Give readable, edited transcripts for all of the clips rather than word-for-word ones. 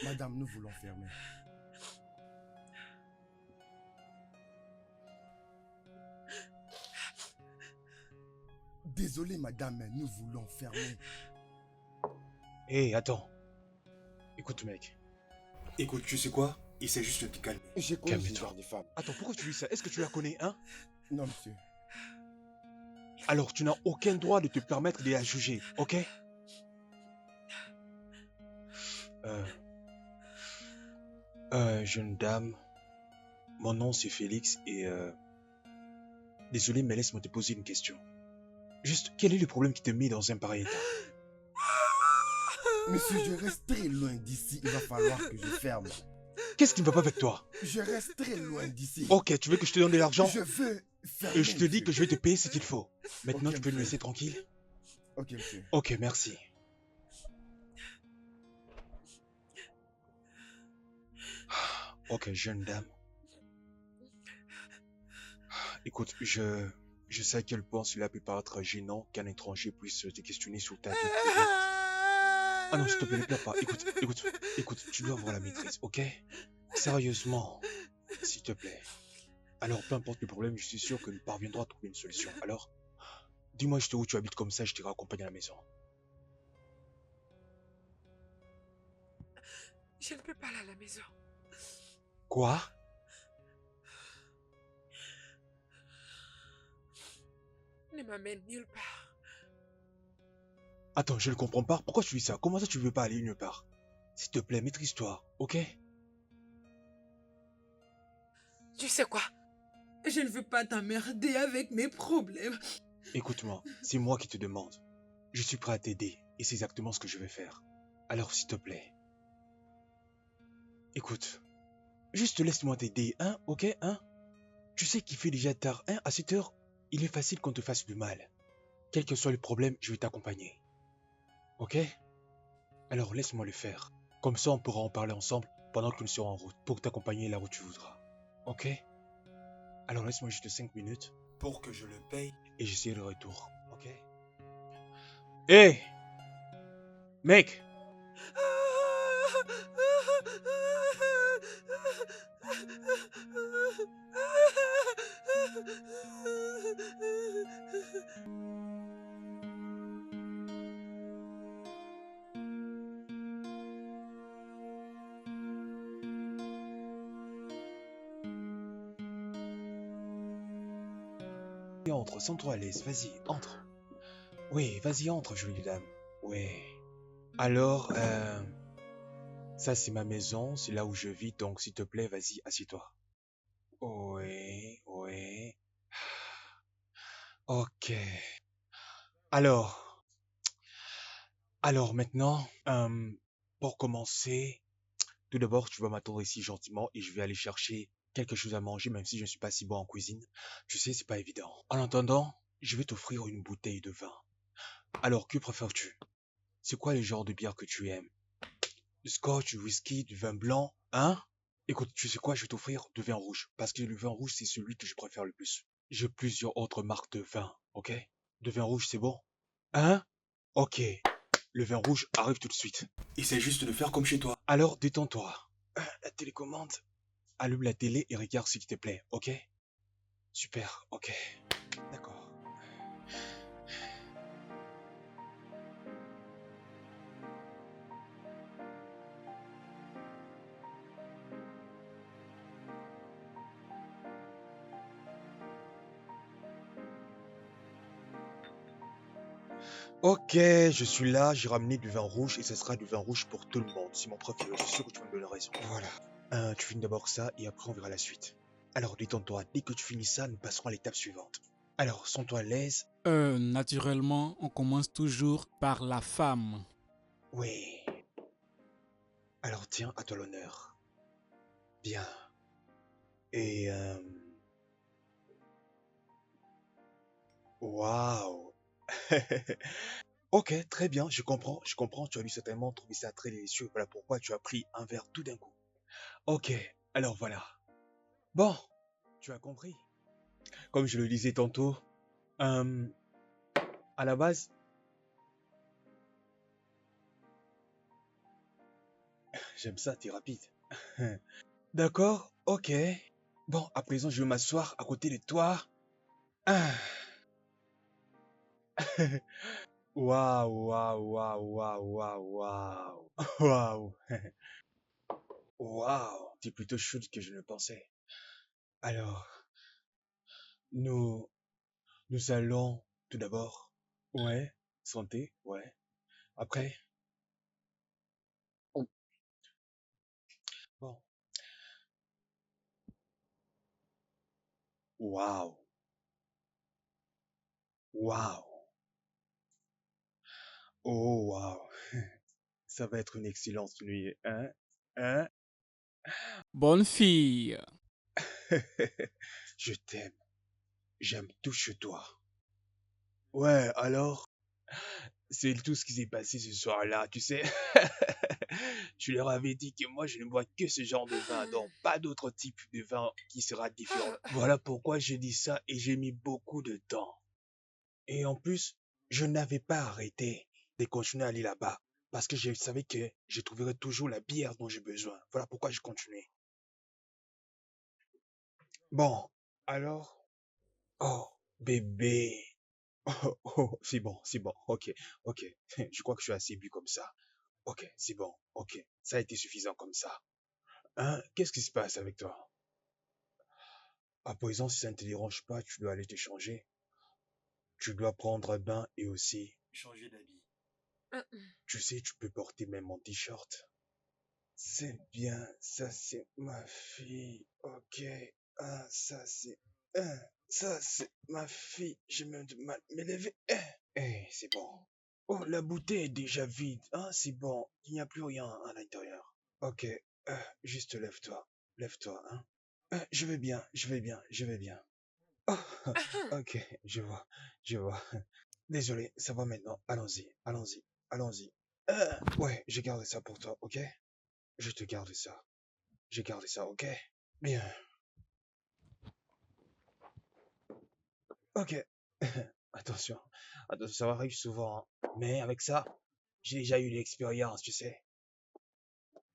Madame, nous voulons fermer. Désolé, madame, mais nous voulons fermer. Hé, attends. Écoute, mec. Écoute, tu sais quoi? Il s'est juste de te calmer. J'ai connu ce Calme-toi. genre de femme. Attends, pourquoi tu dis ça? Est-ce que tu la connais, hein? Non, monsieur. Alors, tu n'as aucun droit de te permettre de la juger, ok? Jeune dame, mon nom c'est Félix et désolé, mais laisse-moi te poser une question. Juste, quel est le problème qui te met dans un pareil état? Monsieur, je reste très loin d'ici. Il va falloir que je ferme. Qu'est-ce qui ne va pas avec toi? Je reste très loin d'ici. Ok, tu veux que je te donne de l'argent? Je veux fermer, Et je te dis que je vais te payer ce qu'il faut. Maintenant, Ok, tu peux me monsieur. laisser tranquille? Ok, monsieur. Ok, merci. Ok, jeune dame. Écoute, je sais à quel point cela peut paraître gênant qu'un étranger puisse te questionner sur ta vie privée. Ah non, s'il te plaît, ne pleure pas. Écoute, tu dois avoir la maîtrise, ok? Sérieusement, s'il te plaît. Alors, peu importe le problème, je suis sûr que nous parviendrons à trouver une solution. Alors, dis-moi juste où tu habites comme ça, je t'irai accompagner à la maison. Je ne peux pas aller à la maison. Quoi? Ne m'amène nulle part. Attends, je ne comprends pas. Pourquoi tu dis ça? Comment ça tu veux pas aller nulle part? S'il te plaît, maîtrise-toi, ok? Tu sais quoi? Je ne veux pas t'emmerder avec mes problèmes. Écoute-moi, c'est moi qui te demande. Je suis prêt à t'aider et c'est exactement ce que je vais faire. Alors, s'il te plaît. Écoute, juste laisse-moi t'aider, hein, ok, hein? Tu sais qu'il fait déjà tard, hein, à 7 heures, il est facile qu'on te fasse du mal. Quel que soit le problème, je vais t'accompagner. Ok? Alors laisse-moi le faire. Comme ça, on pourra en parler ensemble pendant que nous serons en route pour t'accompagner là où tu voudras. Ok? Alors laisse-moi juste 5 minutes Pour que je le paye. et j'essaie le retour. Ok? Hé! Mec! Entre, sens-toi à l'aise, vas-y, entre. Oui, vas-y, entre, jolie dame. Oui. Alors, ça c'est ma maison, c'est là où je vis, donc s'il te plaît, vas-y, assieds-toi. Oui, oui. Ok. Alors, alors maintenant, pour commencer, tout d'abord, tu vas m'attendre ici gentiment et je vais aller chercher quelque chose à manger, même si je ne suis pas si bon en cuisine. Tu sais, c'est pas évident. En attendant, je vais t'offrir une bouteille de vin. Alors, que préfères-tu? C'est quoi le genre de bière que tu aimes? Du scotch, du whisky, du vin blanc, hein? Écoute, tu sais quoi, je vais t'offrir du vin rouge, parce que le vin rouge, c'est celui que je préfère le plus. J'ai plusieurs autres marques de vin, ok? De vin rouge, c'est bon? Hein? Ok, le vin rouge arrive tout de suite. Essaie juste de faire comme chez toi. Alors, détends-toi. La télécommande. Allume la télé et regarde s'il te plaît, ok? Super, ok. D'accord. Ok, je suis là, j'ai ramené du vin rouge et ce sera du vin rouge pour tout le monde. C'est mon préféré, je suis sûr que tu vas me donner raison. Voilà. Tu finis d'abord ça et après on verra la suite. Alors détends-toi, dès que tu finis ça, nous passerons à l'étape suivante. Alors, sens-toi à l'aise. Naturellement, on commence toujours par la femme. Oui. Alors tiens, à toi l'honneur. Bien. Et Waouh. Ok, très bien, je comprends, tu as dû certainement trouver ça très délicieux, voilà pourquoi tu as pris un verre tout d'un coup. Ok, alors voilà. Bon, tu as compris. Comme je le disais tantôt, euh, à la base, j'aime ça, t'es rapide. D'accord, ok. Bon, à présent, je vais m'asseoir à côté de toi. Ah. Waouh, waouh, waouh, waouh, waouh, waouh. Waouh. Waouh, t'es plutôt chaude que je ne pensais. Alors, nous, nous allons tout d'abord. Ouais, santé, ouais. Après, oh, bon. Waouh, waouh. Oh, waouh. Ça va être une excellente nuit, hein? Hein? Bonne fille. Je t'aime. J'aime tout chez toi. Ouais, alors, c'est tout ce qui s'est passé ce soir-là, tu sais. Je leur avais dit que moi, je ne bois que ce genre de vin, donc pas d'autre type de vin qui sera différent. Voilà pourquoi j'ai dit ça et j'ai mis beaucoup de temps. Et en plus, je n'avais pas arrêté de continuer à aller là-bas parce que je savais que je trouverais toujours la bière dont j'ai besoin. Voilà pourquoi je continuais. Bon, alors, oh, bébé. Oh, oh, c'est bon, ok, ok. Je crois que je suis assez bu comme ça. Ok, c'est bon, ok. Ça a été suffisant comme ça. Hein, qu'est-ce qui se passe avec toi? À présent, si ça ne te dérange pas, tu dois aller te changer. Tu dois prendre un bain et aussi, Changer d'habit. tu sais, tu peux porter même mon t-shirt. C'est bien, ça c'est ma fille. Ok, ah, ça c'est ma fille. J'ai même du mal à me lever. C'est bon. Oh, la bouteille est déjà vide. Ah, c'est bon. Il n'y a plus rien à l'intérieur. Ok, juste lève-toi. Lève-toi, hein. Je vais bien, je vais bien, je vais bien. Oh, ok, je vois, je vois. Désolé, ça va maintenant. Allons-y, allons-y, allons-y. Ouais, je garde ça pour toi, ok? Je te garde ça. Je garde ça, ok? Bien. Ok. Attention, attention, ça arrive souvent, hein. Mais avec ça, j'ai déjà eu l'expérience, tu sais.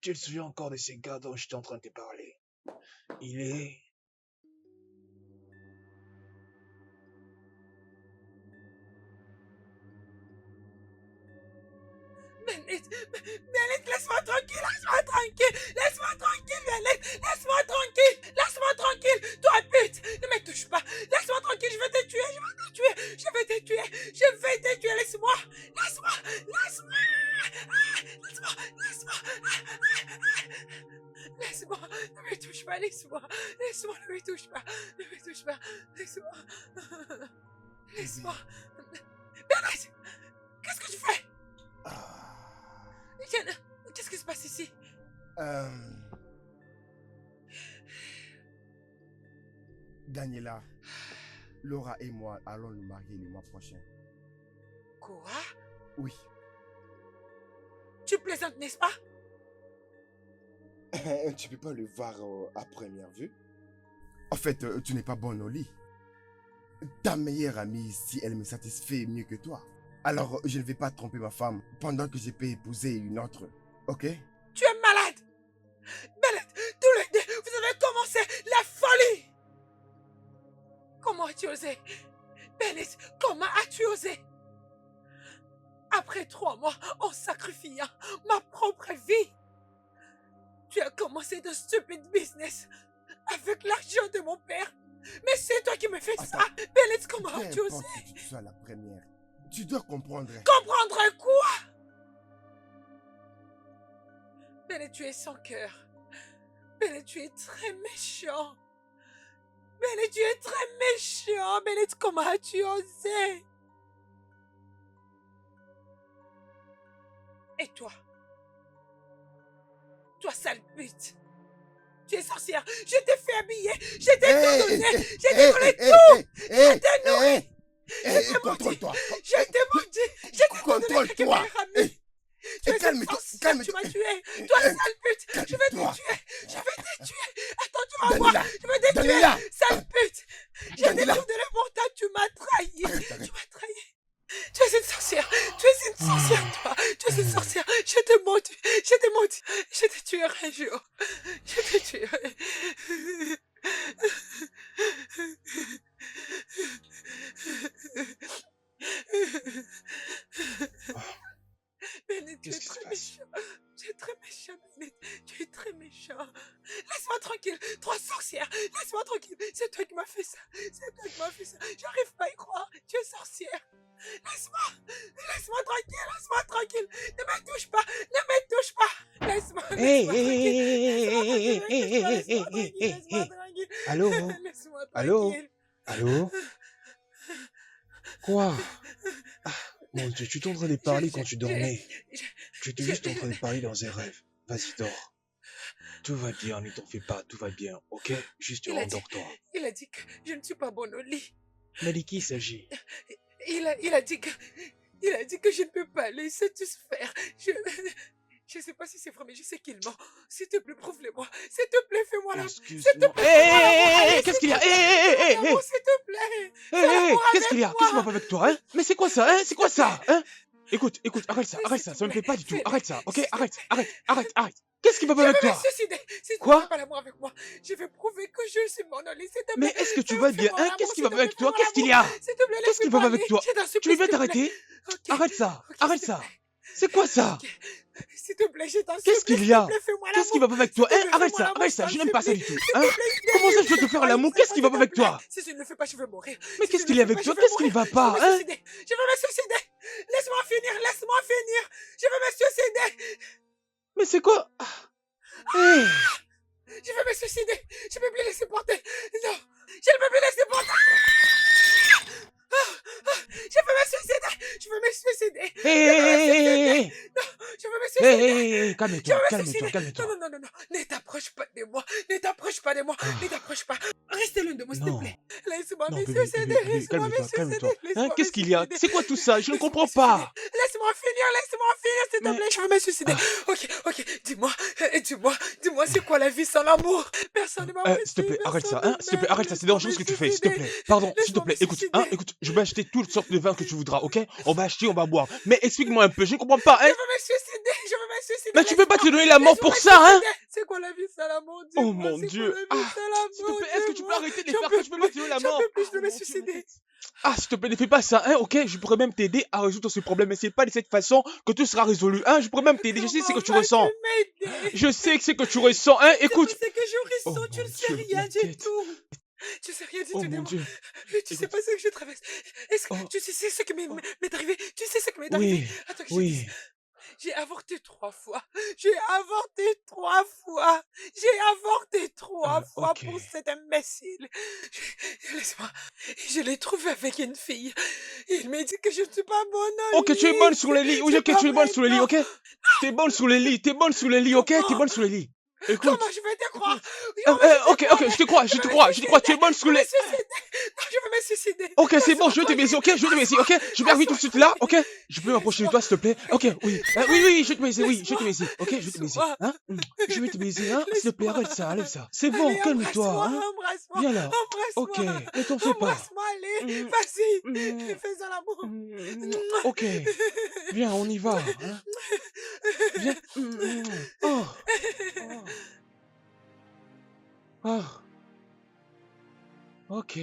Tu te souviens encore de ces gars dont j'étais en train de te parler? Il est... Bennett, Bennett, laisse-moi tranquille, laisse-moi tranquille, laisse-moi tranquille, Bennett, laisse-moi tranquille, laisse-moi tranquille, toi pute, ne me touche pas, laisse-moi tranquille, je vais te tuer, je vais te tuer, je vais te tuer, je vais te tuer, laisse-moi, laisse-moi, laisse-moi, laisse-moi, laisse-moi, laisse-moi, ne me touche pas, laisse-moi, laisse-moi, ne me touche pas, ne me touche pas, laisse-moi, laisse-moi, Bennett, qu'est-ce que tu fais? Qu'est-ce qui se passe ici? Daniela, Laura et moi allons nous marier le mois prochain. Quoi? Oui. Tu plaisantes, n'est-ce pas? Tu peux pas le voir à première vue. En fait, tu n'es pas bonne au lit. Ta meilleure amie ici, elle me satisfait mieux que toi. Alors, je ne vais pas tromper ma femme pendant que je peux épouser une autre. Ok? Tu es malade! Bennett, tous les deux, vous avez commencé la folie! Comment as-tu osé? Bennett, comment as-tu osé? Après 3 mois, en sacrifiant ma propre vie, tu as commencé de stupide business avec l'argent de mon père. Mais c'est toi qui me fais ça! Bennett, comment as-tu osé? Que tu sois la première. Tu dois comprendre. Comprendre quoi? Bennett, tu es sans cœur. Bennett, tu es très méchant. Bennett, tu es très méchant. Bennett, comment as-tu osé? Et toi? Toi, sale pute. Tu es sorcière. Je t'ai fait habiller. Je t'ai tout donné. Je t'ai donné tout. Je t'ai nourri. Contrôle-toi. Je t'ai menti. Je t'ai donné quelques Contrôle-toi. meilleurs amis. Tu es une Calme-toi. sorcière, tu Calme-toi. m'as tué. Toi, sale pute. Je vais te Calme-toi. tuer. Je vais te tuer. Attends, tu vas voir. Daniela. Je vais te Daniela. tuer. Sale pute. Je t'ai Daniela. tout donné pour toi. Tu m'as trahi. Arrête. Tu m'as trahi. Tu es une sorcière. Tu es une sorcière, toi. Tu es une sorcière. Je t'ai menti. Je t'ai menti. Je te tuerai un jour. Je te tuerai. Bennett, tu es Qu'est-ce qui se très passe? méchant. Tu es très méchant, Bennett. Tu es très méchant. Laisse-moi tranquille. Trois sorcières. Laisse-moi tranquille. C'est toi qui m'as fait ça. C'est toi qui m'as fait ça. J'arrive pas à y croire. Tu es sorcière. Laisse-moi. Laisse-moi tranquille. Laisse-moi tranquille. Ne me touche pas. Ne me touche pas. Laisse-moi. Hey, Laisse-moi hey, tranquille. hey, Laisse-moi hey, hey, tranquille. hey, Laisse-moi hey, hey, hey. tranquille. Allô? Laisse-moi Allô? tranquille. Allô? Quoi? Ah, mon Dieu, tu t'es en train de parler quand tu dormais. Tu étais juste en train de parler dans un rêve. Vas-y, dors. Tout va bien, ne t'en fais pas, tout va bien, ok? Juste Il a dit, endors-toi. il a dit que je ne suis pas bonne au lit. Mais de qui il s'agit? Il a dit que je ne peux pas le satisfaire. Je sais pas si c'est vrai, mais je sais qu'il ment. S'il te plaît, prouve-le-moi. S'il te plaît, fais-moi l'amour. S'il te Excuse-moi. plaît, Hé, fais-moi l'amour. hé, Allez, hé, qu'est-ce s'il qu'il y a? te Hé, plaît, hé, fais-moi hé, hé, l'amour, s'il te plaît. Fais hé, l'amour qu'est-ce qu'il y a? avec Qu'est-ce qui va moi. pas avec toi, hein? Mais c'est quoi ça, hein? C'est quoi ça, hein? Écoute, arrête ça, S'il ça te me plaît plaît, pas du tout. fais-le. Arrête ça, ok? S'il te Arrête, plaît. arrête. Qu'est-ce qui va pas Je avec vais me toi? suicider. Si tu ne Quoi? fais pas l'amour avec moi, je vais prouver que je suis mon only. S'il te Mais plaît, est-ce que tu vas bien, fais-moi hein? l'amour. Qu'est-ce qui S'il va te pas plaît, avec toi? fais-moi Qu'est-ce qu'il y l'amour. a? S'il te plaît, Qu'est-ce laisse-moi qui va pas avec parler. toi? Je t'en Tu supplie, veux bien s'il te plaît. t'arrêter? Ok. Arrête ça, Ok, arrête s'il te ça. plaît. C'est quoi ça? Ok. S'il te plaît, je t'en Qu'est-ce supplie, qu'il s'il y te a? plaît, fais-moi Qu'est-ce qui l'amour. va pas avec S'il toi, te hein? plaît, fais-moi l'amour, Arrête je ça, t'en je n'aime pas ça supplie. du tout, S'il hein? te plaît, Comment ça je dois te ne faire crois l'amour? pas, Qu'est-ce qui va s'il pas te avec plaît. toi? Si tu ne le fais pas, je vais mourir. Mais Si tu qu'est-ce ne qu'il le y a fais pas, avec je toi? vais Qu'est-ce qui ne mourir. va Je vais pas, me hein? suicider. Je vais me suicider. Laisse-moi finir, laisse-moi finir. Je vais me suicider. Mais c'est quoi? Hé! Je vais me suicider. Je ne peux plus laisser porter. Non, je ne peux plus laisser porter. Je veux me suicider. Je veux me suicider. Hé, Je veux me suicider. hé, hé, Non, je veux me hé, hé, suicider. hé, hé, Je calme-toi, veux me calme-toi, suicider. calme-toi. Non. Ne t'approche pas de moi. Ne t'approche pas de moi. Ne Ah, t'approche pas. Reste loin de moi, s'il te non, plaît. Laisse-moi me non, suicider. bébé, Laisse-moi me calme-toi, suicider. calme-toi. Hein, Laisse-moi me qu'est-ce qu'il y a? suicider. C'est quoi tout ça? Je ne Laisse-moi me comprends suicider. pas. Laisse-moi finir, s'il te Mais, plaît. Je veux me suicider. ah, Ok. Dis-moi, c'est quoi la vie sans l'amour? Personne ne m'a s'il te apprécié, plaît, arrête personne ça, ne hein, s'il te plaît, m'aime. arrête ça, c'est Laisse-moi dangereux me ce que tu fais, s'il te suicider. plaît. Pardon, s'il te Laisse-moi me plaît, écoute, suicider. je vais acheter toutes sortes de vins que tu voudras, ok? On va acheter, on va boire. Mais explique-moi un peu, je ne comprends pas, Je hein? veux me suicider, je veux me suicider, Mais tu peux pas te donner la mort laisse-moi pour me ça, hein? suicider. C'est quoi la vie sans l'amour? Oh Dis-moi, mon c'est quoi Dieu. la vie Ah, sans s'il te l'amour? plaît, est-ce que tu peux Dis-moi, arrêter de j'en faire peux ça? Tu peux pas plus, te donner la j'en mort? peux plus, je Oh veux me mon Dieu, ma suicider. tête. Ah, s'il te plaît, ne fais pas ça, hein, ok? Je pourrais même t'aider à résoudre ce problème, mais c'est pas de cette façon que tout sera résolu, hein? Je pourrais même t'aider, je sais ce que Comment tu vas-tu ressens. m'aider? Je sais que c'est que tu ressens, hein? C'est Écoute. pas ce que je Oh ressens, tu mon ne sais Dieu, rien ma du tête. tout. Tu sais rien du Oh tout de mon moi. Dieu. Tu sais Écoute. pas ce que je traverse. Est-ce que Oh, tu sais ce qui oh. m'est arrivé? Tu sais ce qui m'est arrivé? Oui, Attends que je dise. oui. J'ai avorté 3 fois. J'ai avorté 3 fois. J'ai avorté 3 fois Ok. pour cet imbécile. Laisse-moi. Je l'ai trouvé avec une fille. Il m'a dit que je ne suis pas bonne au Ok, tu es bonne lit. sous les lits. Oui, C'est ok, pas tu es bonne vrai, sous les lits, non. ok? T'es bonne sous les lits, t'es bonne sous les lits, ok? T'es bonne sous les lits. Écoute. Comment je vais te croire? Écoute. Comment je vais te Ok, croire? je te crois, tu es bonne Je sous veux me les... suicider. Non, je veux me suicider. Ok, c'est bon, Laisse-moi je vais te baiser, tranquille. ok? Je vais te baiser, ok? Je vais arriver tout de suite là, ok? Je peux m'approcher de toi, s'il te plaît? Ok, oui. Oui, je vais te baiser, oui, je vais te baiser. Ok, je vais te baiser, Laisse-moi. hein? Je vais te baiser, hein? S'il te plaît, arrête ça, enlève ça. C'est bon, Allez, calme-toi, embrasse-moi, hein? embrasse-moi, Viens là. Ok, embrasse-moi. ne t'en fais pas. Embrasse-moi, allez. Mm, Vas-y. mm, Fais-en l'amour. Ok, viens, on y va, hein? Viens. Oh, oh, ok.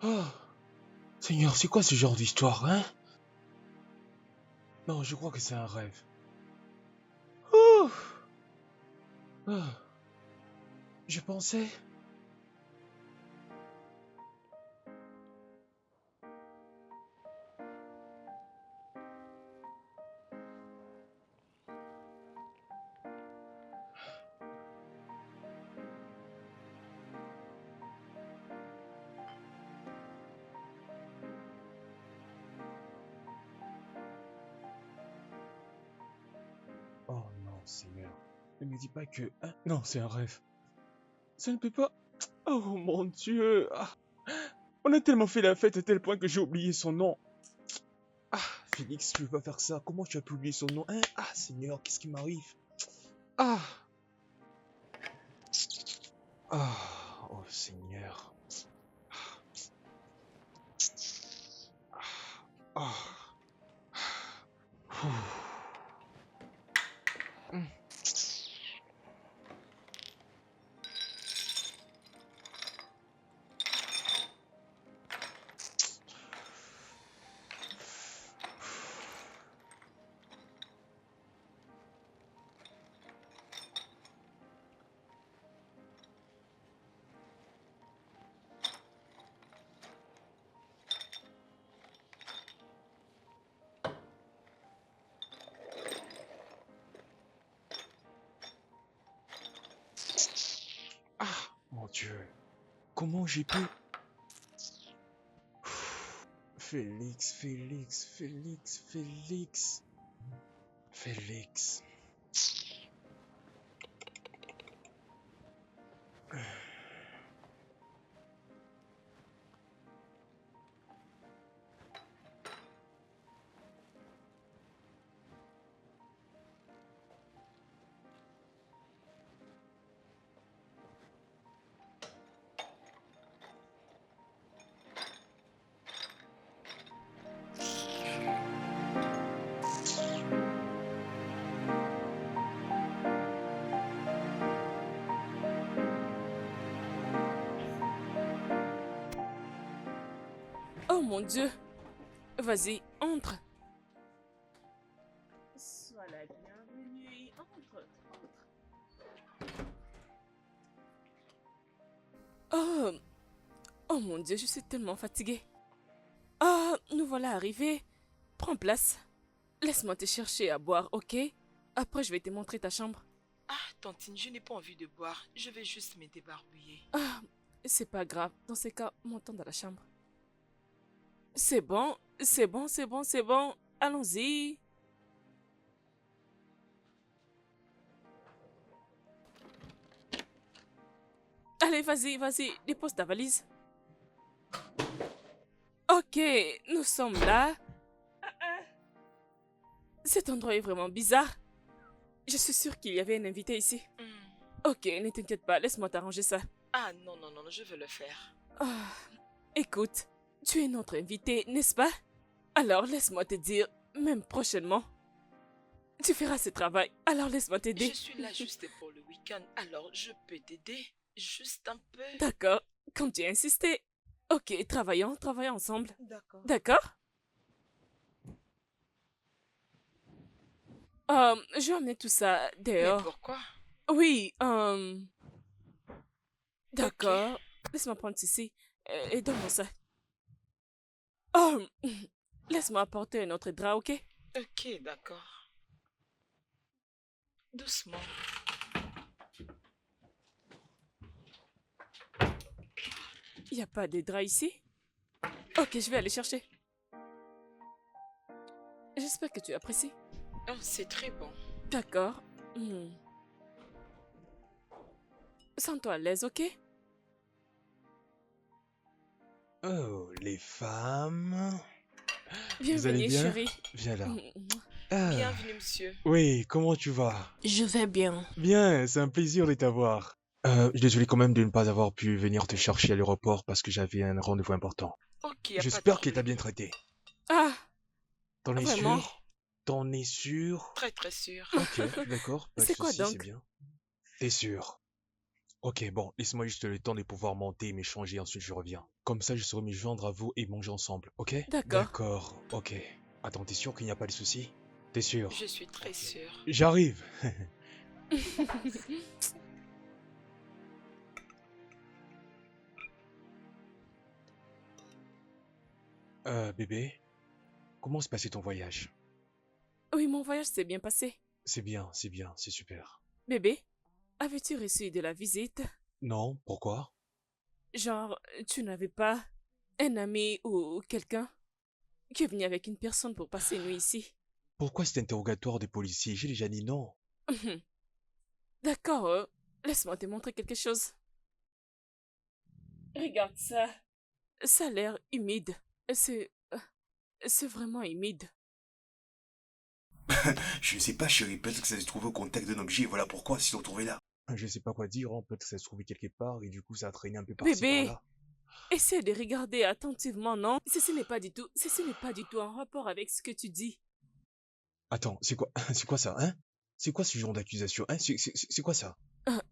Oh, Seigneur, c'est quoi ce genre d'histoire, hein? Non, je crois que c'est un rêve. Oh, oh. Je pensais... Oh non, Seigneur. Ne me dis pas que... hein? Non, c'est un rêve. Ça ne peut pas... Oh mon Dieu. Ah. On a tellement fait la fête à tel point que j'ai oublié son nom. Ah, Félix, tu veux pas faire ça? Comment tu as pu oublier son nom, hein? Ah, Seigneur, qu'est-ce qui m'arrive? Ah! Ah, oh Seigneur. Ah. Ouh. Hmm. Ah, mon Dieu. Comment j'ai pu... Félix, Félix, Félix, Félix. Félix. Oh mon Dieu. Vas-y, entre. Sois la bienvenue. Entre. Oh. Oh mon Dieu, je suis tellement fatiguée. Ah, nous voilà arrivés. Prends place. Laisse-moi te chercher à boire, ok? Après, je vais te montrer ta chambre. Ah, Tantine, je n'ai pas envie de boire. Je vais juste me débarbouiller. Ah, c'est pas grave. Dans ces cas, montons dans la chambre. C'est bon, c'est bon, c'est bon, c'est bon. Allons-y. Allez, vas-y, vas-y, dépose ta valise. Ok, nous sommes là. Cet endroit est vraiment bizarre. Je suis sûre qu'il y avait un invité ici. Ok, ne t'inquiète pas, laisse-moi t'arranger ça. Ah, non, non, non, je vais le faire. Ah, écoute, tu es notre invité, n'est-ce pas? Alors laisse-moi te dire, même prochainement, tu feras ce travail. Alors laisse-moi t'aider. Je suis là juste pour le week-end, alors je peux t'aider. Juste un peu. D'accord, quand tu as insisté. Ok, travaillons ensemble. D'accord. D'accord? Je vais emmener tout ça Mais dehors. pourquoi? Oui, d'accord. Laisse-moi prendre ceci. Et donne-moi ça. Laisse-moi apporter un autre drap, ok? Ok, d'accord. Doucement. Il n'y a pas de drap ici? Ok, je vais aller chercher. J'espère que tu apprécies. Oh, c'est très bon. D'accord. Sens-toi à l'aise, ok? Oh, les femmes. Vous allez Bienvenue, bien? chérie. Viens là. Mm. Ah, Bienvenue, monsieur. oui, comment tu vas? Je vais bien. Bien, c'est un plaisir de t'avoir. Désolé quand même de ne pas avoir pu venir te chercher à l'aéroport parce que j'avais un rendez-vous important. Ok, y a pas de J'espère qu'il t'a problème. bien traité. Ah, T'en es vraiment? sûr? T'en es sûr? Très, très sûr. Ok, d'accord, pas de C'est quoi souci, c'est donc? bien. T'es sûr? Ok, bon, laisse-moi juste le temps de pouvoir monter et m'échanger, ensuite je reviens. Comme ça, je saurai me joindre à vous et manger ensemble, ok? D'accord. D'accord, ok. Attends, t'es sûr qu'il n'y a pas de souci? T'es sûr? Je suis très sûre. J'arrive. Bébé, comment se passait ton voyage? Oui, mon voyage s'est bien passé. C'est bien, c'est super. Bébé, avais-tu reçu de la visite? Non, pourquoi? Genre, tu n'avais pas un ami ou quelqu'un qui est venu avec une personne pour passer une nuit ici? Pourquoi cet interrogatoire des policiers? J'ai déjà dit non. D'accord, laisse-moi te montrer quelque chose. Regarde ça. Ça a l'air humide. C'est vraiment humide. Je ne sais pas, chérie, peut-être que ça s'est trouvé au contact d'un objet, et voilà pourquoi ils se sont retrouvés là. Je sais pas quoi dire, hein. Peut-être que ça se trouvait quelque part et du coup ça a traîné un peu par-ci Bébé, par-là. essaie de regarder attentivement, non? Ceci n'est pas du tout en rapport avec ce que tu dis. Attends, c'est quoi, c'est quoi ça, hein? C'est quoi ce genre d'accusation, hein? C'est quoi ça?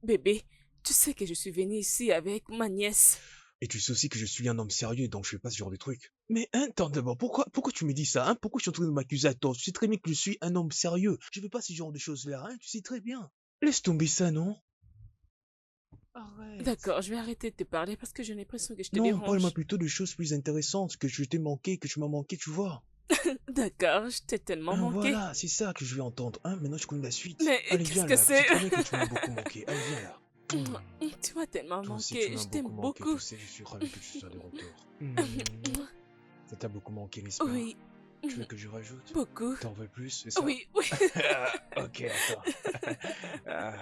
Bébé, tu sais que je suis venue ici avec ma nièce. Et tu sais aussi que je suis un homme sérieux, donc je fais pas ce genre de truc. Mais attends d'abord, pourquoi tu me dis ça, hein? Pourquoi je suis en train de m'accuser à tort? Tu sais très bien que je suis un homme sérieux. Je fais pas ce genre de choses-là, hein? Tu sais très bien. Laisse tomber ça, non? Arrête. D'accord, je vais arrêter de te parler parce que j'ai l'impression que je te Non, parle-moi dérange. plutôt de choses plus intéressantes, que je t'ai manqué, que tu m'as manqué, tu vois. D'accord, je t'ai tellement manqué. Voilà, c'est ça que je vais entendre, hein? Maintenant je connais la suite. Mais Allez, qu'est-ce viens que là, je sais c'est? très bien que tu m'as beaucoup manqué. Allez, viens là. Tu m'as tellement Toi aussi, tu manqué, m'as je t'aime beaucoup manqué, tu beaucoup. sais, je suis ravi que tu sois de retour. Ça t'a beaucoup manqué, n'est-ce pas? Oui, Tu veux que je rajoute? beaucoup. T'en veux plus, c'est ça? Oui, oui. Ok, attends. Ah.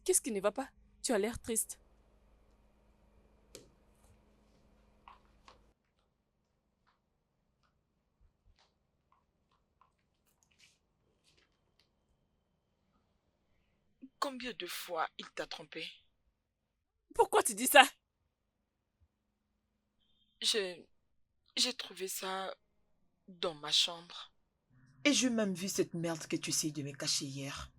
Qu'est-ce qui ne va pas? Tu as l'air triste. Combien de fois il t'a trompé? Pourquoi tu dis ça? J'ai j'ai trouvé ça dans ma chambre. Et j'ai même vu cette merde que tu essayes de me cacher hier.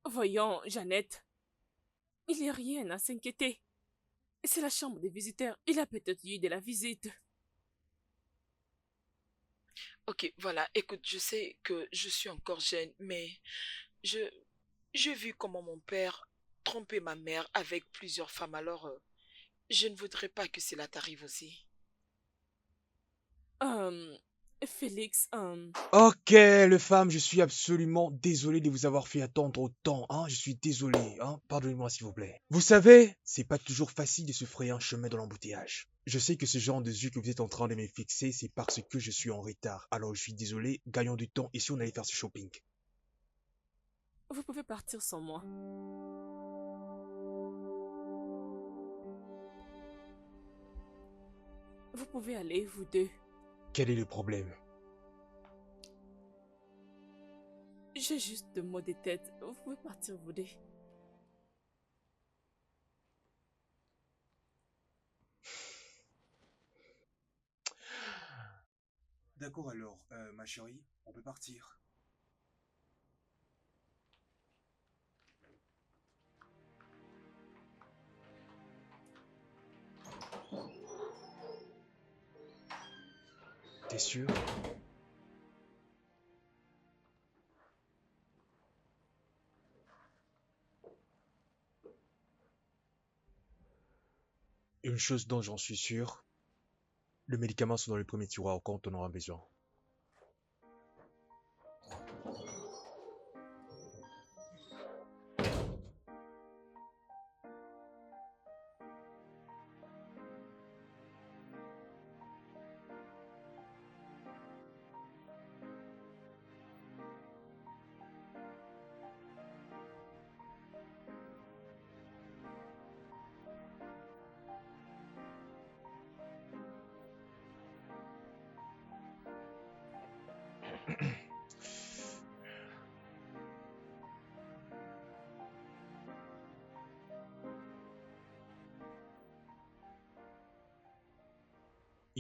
Voyons, Jeannette, il n'y a rien à s'inquiéter. C'est la chambre des visiteurs. Il a peut-être eu de la visite. Ok, voilà, écoute, je sais que je suis encore jeune, mais je j'ai vu comment mon père trompait ma mère avec plusieurs femmes, alors je ne voudrais pas que cela t'arrive aussi. Euh, Félix, Ok, les femmes, je suis absolument désolé de vous avoir fait attendre autant, hein. Je suis désolé, hein. Pardonnez-moi s'il vous plaît. Vous savez, c'est pas toujours facile de se frayer un chemin dans l'embouteillage. Je sais que ce genre de yeux que vous êtes en train de me fixer, c'est parce que je suis en retard. Alors je suis désolé, gagnons du temps et si on allait faire ce shopping. vous pouvez partir sans moi. Vous pouvez aller, vous deux. Quel est le problème? J'ai juste de maux de tête. Vous pouvez partir, vous deux. D'accord alors, ma chérie, on peut partir. T'es sûr? Une chose dont j'en suis sûr, le médicament sont dans le premier tiroir quand on aura besoin.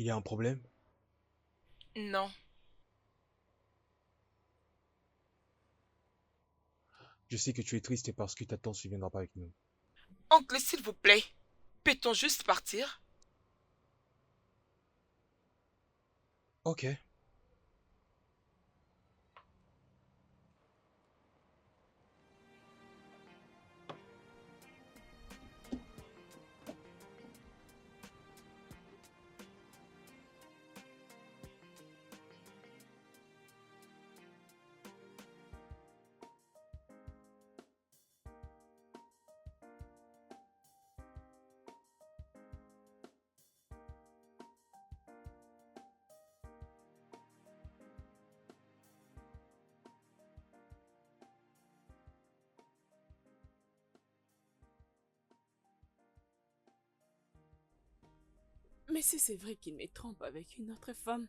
Il y a un problème? Non. Je sais que tu es triste parce que ta tante ne viendra pas avec nous. Oncle, s'il vous plaît, peut-on juste partir? Ok. Mais si c'est vrai qu'il me trompe avec une autre femme,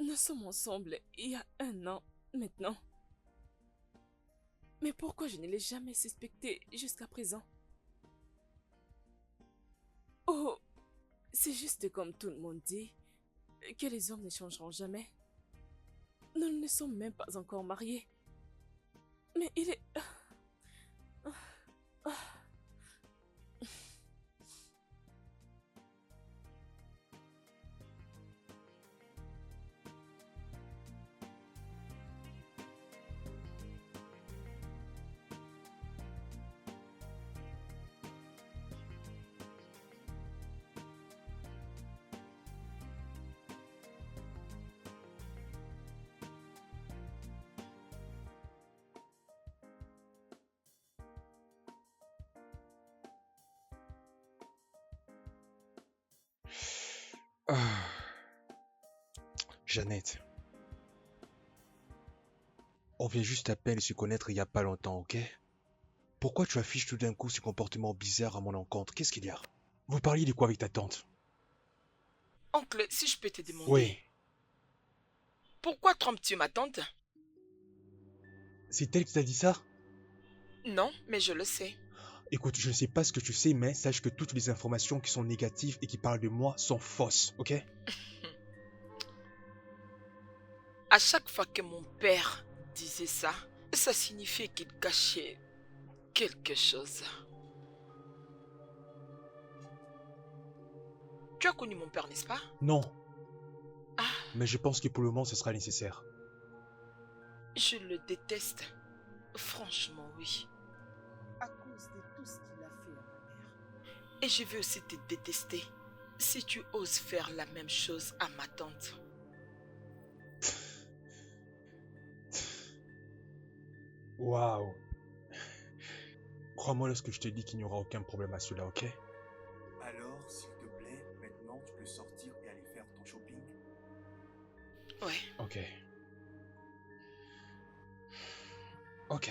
nous sommes ensemble il y a 1 an maintenant. Mais pourquoi je ne l'ai jamais suspecté jusqu'à présent? Oh, c'est juste comme tout le monde dit, que les hommes ne changeront jamais. Nous ne sommes même pas encore mariés. Mais il est... Ah. Jeannette, on vient juste à peine de se connaître il y a pas longtemps, ok? Pourquoi tu affiches tout d'un coup ce comportement bizarre à mon encontre? Qu'est-ce qu'il y a? Vous parliez de quoi avec ta tante? Oncle, si je peux te demander, Oui, pourquoi trompes-tu ma tante? c'est elle qui t'a dit ça? Non, mais je le sais. Écoute, je ne sais pas ce que tu sais, mais sache que toutes les informations qui sont négatives et qui parlent de moi sont fausses, ok? À chaque fois que mon père disait ça, ça signifiait qu'il cachait quelque chose. Tu as connu mon père, n'est-ce pas? Non, Ah, mais je pense que pour le moment, ce sera nécessaire. je le déteste. Franchement, oui. À cause de tout ce qu'il a fait à ma mère. Et je vais aussi te détester si tu oses faire la même chose à ma tante. Waouh. Crois-moi lorsque je te dis qu'il n'y aura aucun problème à cela, ok? Alors, s'il te plaît, maintenant tu peux sortir et aller faire ton shopping. Ouais. Ok. Ok.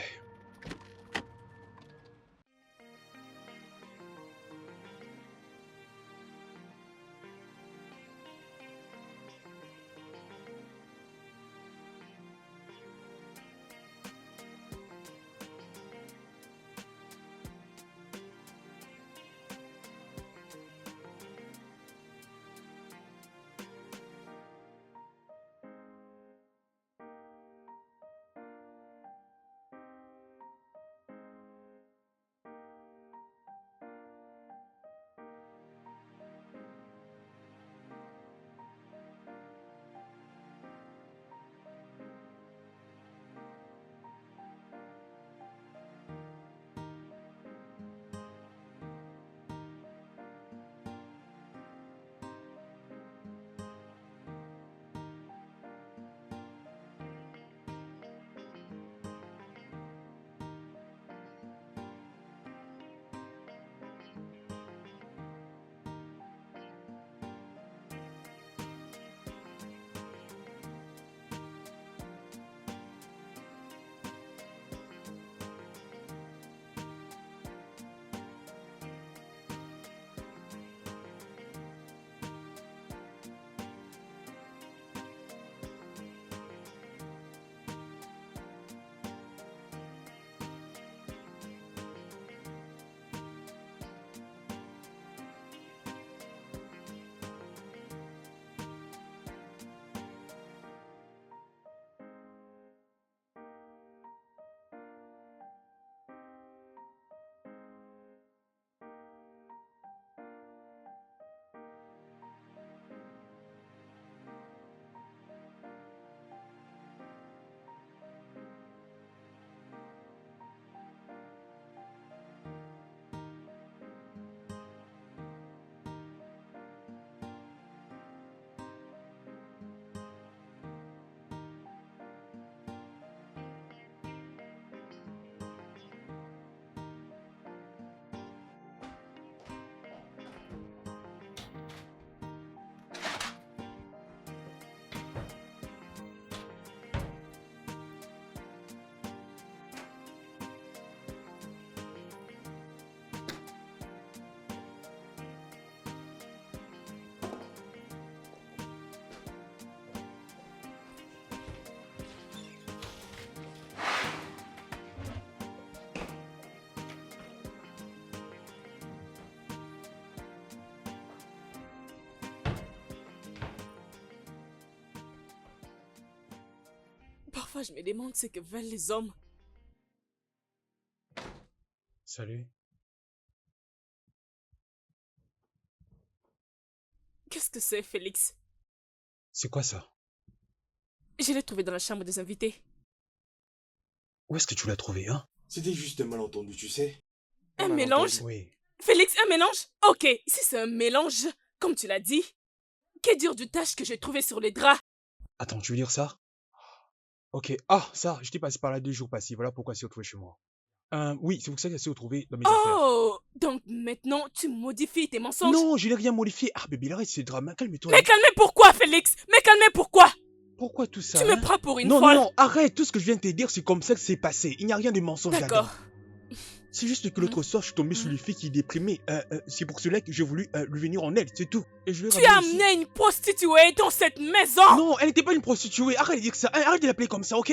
Parfois, je me demande ce que veulent les hommes. Salut. Qu'est-ce que c'est, Félix? C'est quoi ça? Je l'ai trouvé dans la chambre des invités. Où est-ce que tu l'as trouvé, hein? C'était juste un malentendu, tu sais. Un mélange? Oui. Félix, un mélange? Ok, si c'est un mélange, comme tu l'as dit, que dire du tache que j'ai trouvé sur les draps? Attends, tu veux dire ça? Ok. Ah, ça, j'étais passé par là 2 jours passés. Voilà pourquoi c'est retrouvé chez moi. Oui, c'est pour ça que c'est retrouvé dans mes affaires. Oh, donc maintenant tu modifies tes mensonges? Non, je n'ai rien modifié. Ah, bébé, arrête, c'est drama. Calme-toi. Mais calmez pourquoi, Félix? Mais calmez pourquoi? Pourquoi tout ça? Tu me prends pour une Non, folle? non, non, arrête. Tout ce que je viens de te dire, c'est comme ça que c'est passé. Il n'y a rien de mensonge là-dedans. D'accord. C'est juste que l'autre soir, je suis tombé sur une fille qui est déprimée. C'est pour cela que j'ai voulu lui venir en aide, c'est tout. Et je l'ai Tu as ramenée ici. amené une prostituée dans cette maison? Non, elle n'était pas une prostituée. Arrête de dire ça. Arrête de l'appeler comme ça, ok?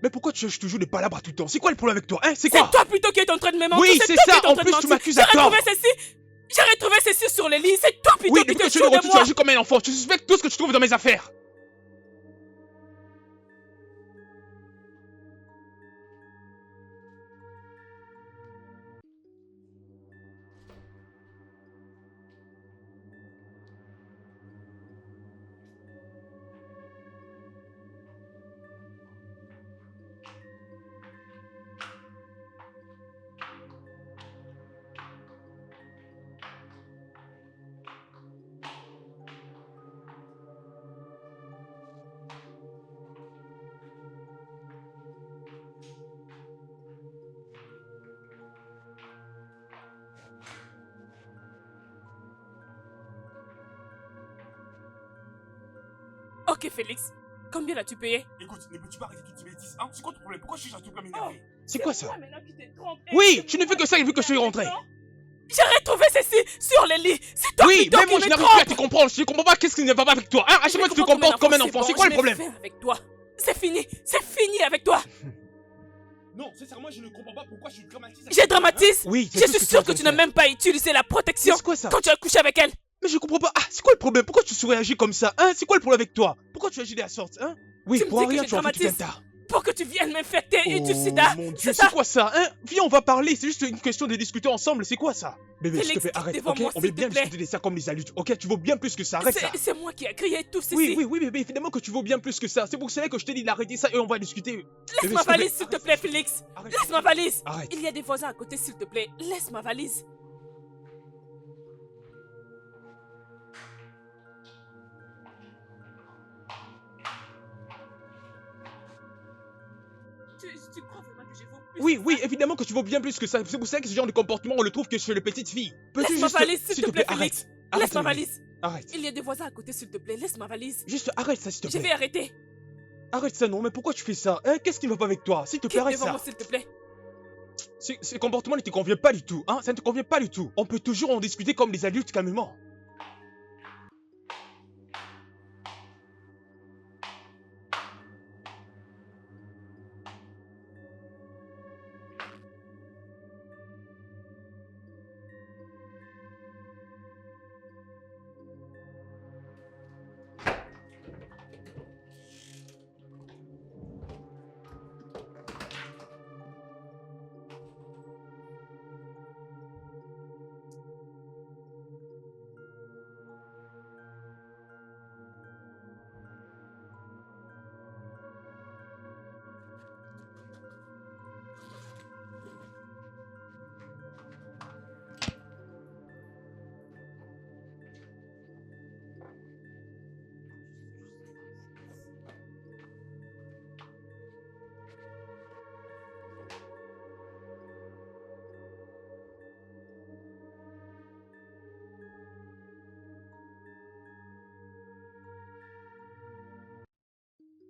Mais pourquoi tu cherches toujours des palabres tout le temps? C'est quoi le problème avec toi, hein? C'est C'est quoi? toi plutôt qui es en train de me mentir. Oui, c'est c'est toi ça. qui es en En train plus, de tu mentir. m'accuses à tort. J'ai retrouvé ceci sur le lit. C'est toi plutôt Oui, qui depuis que te tu fous le de retour, tu moi. agis comme un enfant. Tu suspectes tout ce que tu trouves dans mes affaires. Ok, Félix. Combien l'as-tu payé? Écoute, ne peux-tu pas arrêter toutes ces bêtises, hein? C'est quoi ton problème? Pourquoi je suis à tout plein m'énerver? C'est quoi ça? toi maintenant qui t'es trompé. Oui, tu ne fais que ça vu que je suis rentré. J'ai retrouvé ceci sur le lit. C'est toi Oui, plutôt mais qui moi me je n'arrive plus à trompe. te comprendre. Je ne comprends pas qu'est-ce qui ne va pas avec toi. Hein? À chaque fois tu te comportes comme un enfant. C'est quoi le problème? Je vais faire avec toi. C'est fini avec toi. Non, sincèrement, je ne comprends pas pourquoi je suis dramatisé. J'ai dramatise. Oui, c'est Je tout ce suis que tu es en sûr que train tu de n'as faire. même pas utilisé la protection Mais c'est quoi ça? quand tu as couché avec elle. Mais je comprends pas. Ah, c'est quoi le problème? Pourquoi tu surréagis comme ça? Hein? C'est quoi le problème avec toi? Pourquoi tu agis de la sorte? Hein? Oui, Tu me pour dis que rien, je tu en fais tout un dramatise. tas. Pour que tu viennes m'infecter et du Oh sida. mon Dieu, C'est c'est ça? quoi ça? Hein? Viens, on va parler. C'est juste une question de discuter ensemble. C'est quoi ça? Bébé, s'il te Félix, plaît, arrête. devant Ok, moi, on s'il veut te bien plaît. discuter de ça comme des adultes. Ok, tu vaux bien plus que ça. Arrête ça. C'est moi qui ai créé tout ceci. Oui, bébé, évidemment que tu vaux bien plus que ça. C'est pour cela que je t'ai dit d'arrêter ça et on va discuter. Laisse Bébé, ma s'il te plaît, valise, s'il te plaît, Félix. arrête. Laisse ma valise. Arrête. Il y a des voisins à côté, s'il te plaît. Laisse ma valise. Tu crois vraiment que je vaux plus Oui, que oui, ça? évidemment que tu vaux bien plus que ça. C'est pour ça que ce genre de comportement, on le trouve que chez les petites filles. Peux-tu Laisse ma juste... valise, s'il te plaît, Félix. arrête. Laisse Arrête, ma bébé. valise. Arrête. Il y a des voisins à côté, s'il te plaît. Laisse ma valise. Juste arrête ça, s'il te Je plaît. vais arrêter. Arrête ça, non, mais pourquoi tu fais ça? Hein? Qu'est-ce qui ne va pas avec toi? S'il te plaît, Quitte arrête devant ça. moi, s'il te plaît. Ce comportement ne te convient pas du tout, hein? Ça ne te convient pas du tout. On peut toujours en discuter comme des adultes calmement.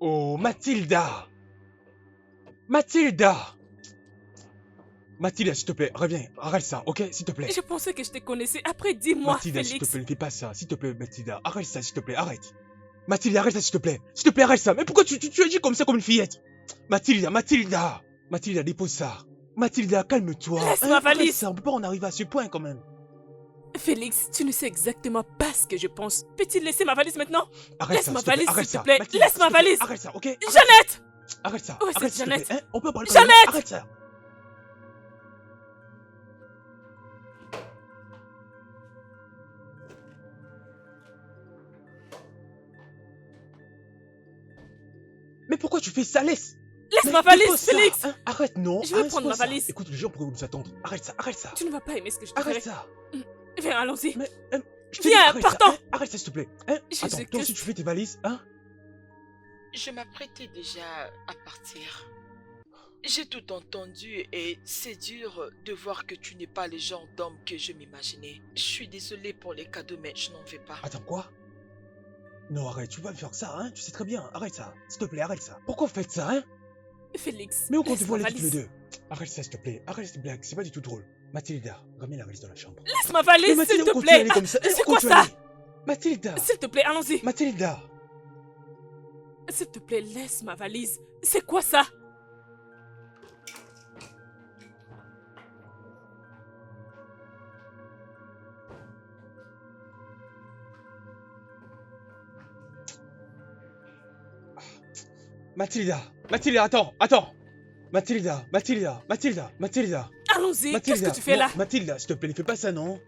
Oh, Mathilda! Mathilda! Mathilda, s'il te plaît, reviens. Arrête ça, ok? S'il te plaît. Je pensais que je te connaissais. Après, dis-moi, Mathilda, s'il te Félix. plaît, ne fais pas ça. S'il te plaît, Mathilda, arrête ça, s'il te plaît, arrête. Mathilda, arrête ça, s'il te plaît. S'il te plaît, arrête ça. Mais pourquoi tu agis comme ça, comme une fillette? Mathilda, Mathilda. Mathilda, dépose ça. Mathilda, calme-toi. Laisse ma Arrête valise. ça, on peut pas en arriver à ce point quand même. Félix, tu ne sais exactement pas ce que je pense. Peux-tu laisser ma valise maintenant? Arrête Laisse ça, ma s'il te plaît, valise, arrête s'il te ça. plaît. Mathilda, Laisse ma s'il te plaît, valise. arrête ça, ok? Arrête ça. Jeannette! Arrête ça, Où est arrête cette s'il te plaît. Jeannette? On peut parler. Jeannette! Arrête ça. Mais pourquoi tu fais ça? Laisse. Laisse Mais ma valise, dépose ça, Félix! hein. Arrête, non. Je vais hein, prendre ma c'est quoi ça? valise. Écoute, les gens pourraient nous attendre. Arrête ça, arrête ça. Tu ne vas pas aimer ce que je te ferai. Arrête ça. Viens, allons-y. Mais, je te dis, Viens, arrête ça, partons. hein. Arrête ça, s'il te plaît. Hein? Attends, toi Jésus-Christ. aussi tu fais tes valises, hein? Je m'apprêtais déjà à partir. J'ai tout entendu et c'est dur de voir que tu n'es pas le genre d'homme que je m'imaginais. Je suis désolée pour les cadeaux, mais je n'en veux pas. Attends, quoi? Non, arrête, tu vas me faire ça, hein? Tu sais très bien. Arrête ça. S'il te plaît, arrête ça. Pourquoi vous faites ça, hein? Félix, Mais où comptez laisse vous ma aller tous les valise. deux? Arrête ça, s'il te plaît. Arrête cette blague, c'est pas du tout drôle. Mathilda, ramène la valise dans la chambre. Laisse ma valise, Mais s'il Mathilda, te on continue à plaît. aller comme ça. C'est On quoi continue à ça? aller. Mathilda! S'il te plaît, allons-y. Mathilda! S'il te plaît, laisse ma valise. C'est quoi ça? Mathilda! Mathilda, attends, attends! Mathilda, Mathilda, Mathilda, Mathilda! Allons-y, qu'est-ce Mathilda, que tu fais là? non, Mathilda, s'il te plaît, ne fais pas ça, non?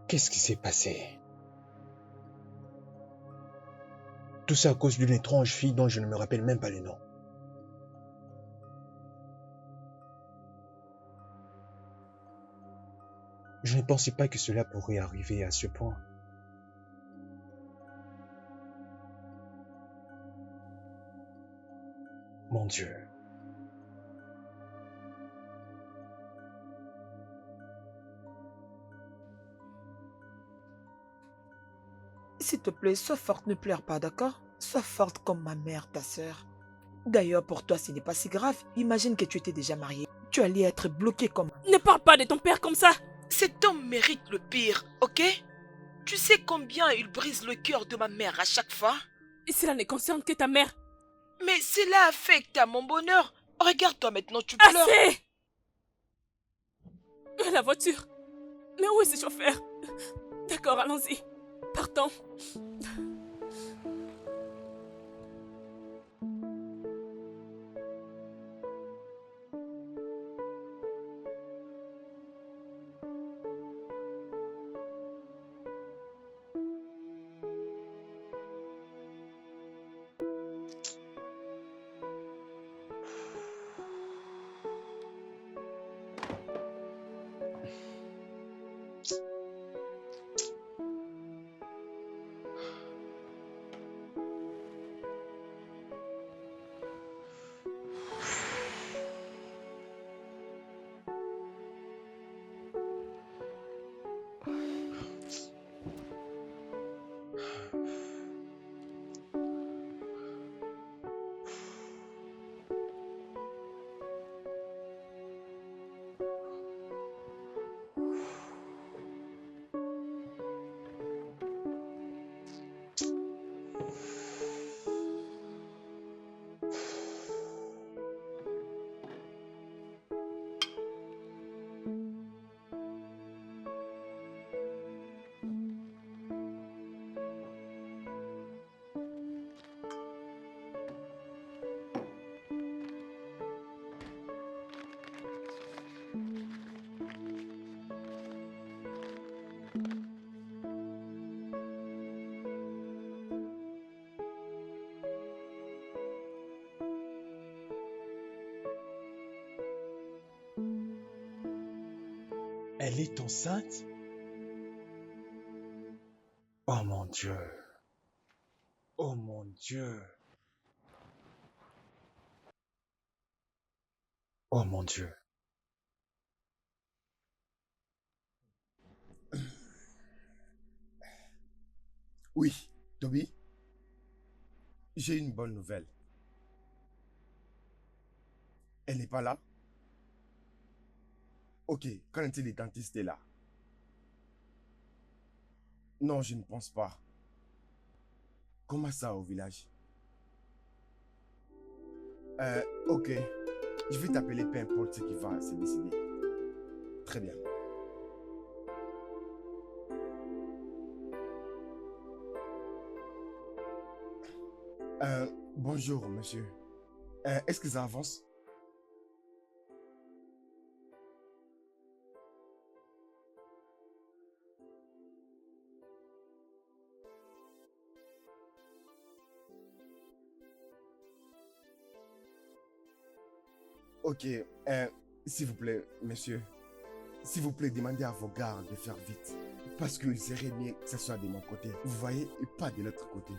Qu'est-ce qui s'est passé? Tout ça à cause d'une étrange fille dont je ne me rappelle même pas le nom. Je ne pensais pas que cela pourrait arriver à ce point. Mon Dieu. S'il te plaît, sois forte, ne pleure pas, d'accord? Sois forte comme ma mère, ta sœur. D'ailleurs, pour toi, ce n'est pas si grave. Imagine que tu étais déjà mariée. Tu allais être bloquée comme... Ne parle pas de ton père comme ça. Cet homme mérite le pire, ok? Tu sais combien il brise le cœur de ma mère à chaque fois? Et cela ne concerne que ta mère. Mais cela affecte à mon bonheur. Regarde-toi maintenant, tu pleures. Assez! La voiture. Mais où est ce chauffeur? D'accord, allons-y. Partons. Elle est enceinte? Oh mon Dieu. Oh mon Dieu. Oh mon Dieu. Oui, Toby, j'ai une bonne nouvelle. Elle n'est pas là? Ok, quand est-il les dentistes est là? Non, je ne pense pas. Comment ça au village? Ok. Je vais t'appeler peu importe ce qui va se décider. Très bien. Bonjour, monsieur. Est-ce que ça avance? Ok. S'il vous plaît, monsieur. S'il vous plaît, demandez à vos gardes de faire vite. Parce qu'il serait mieux que ce soit de mon côté. Vous voyez, et pas de l'autre côté.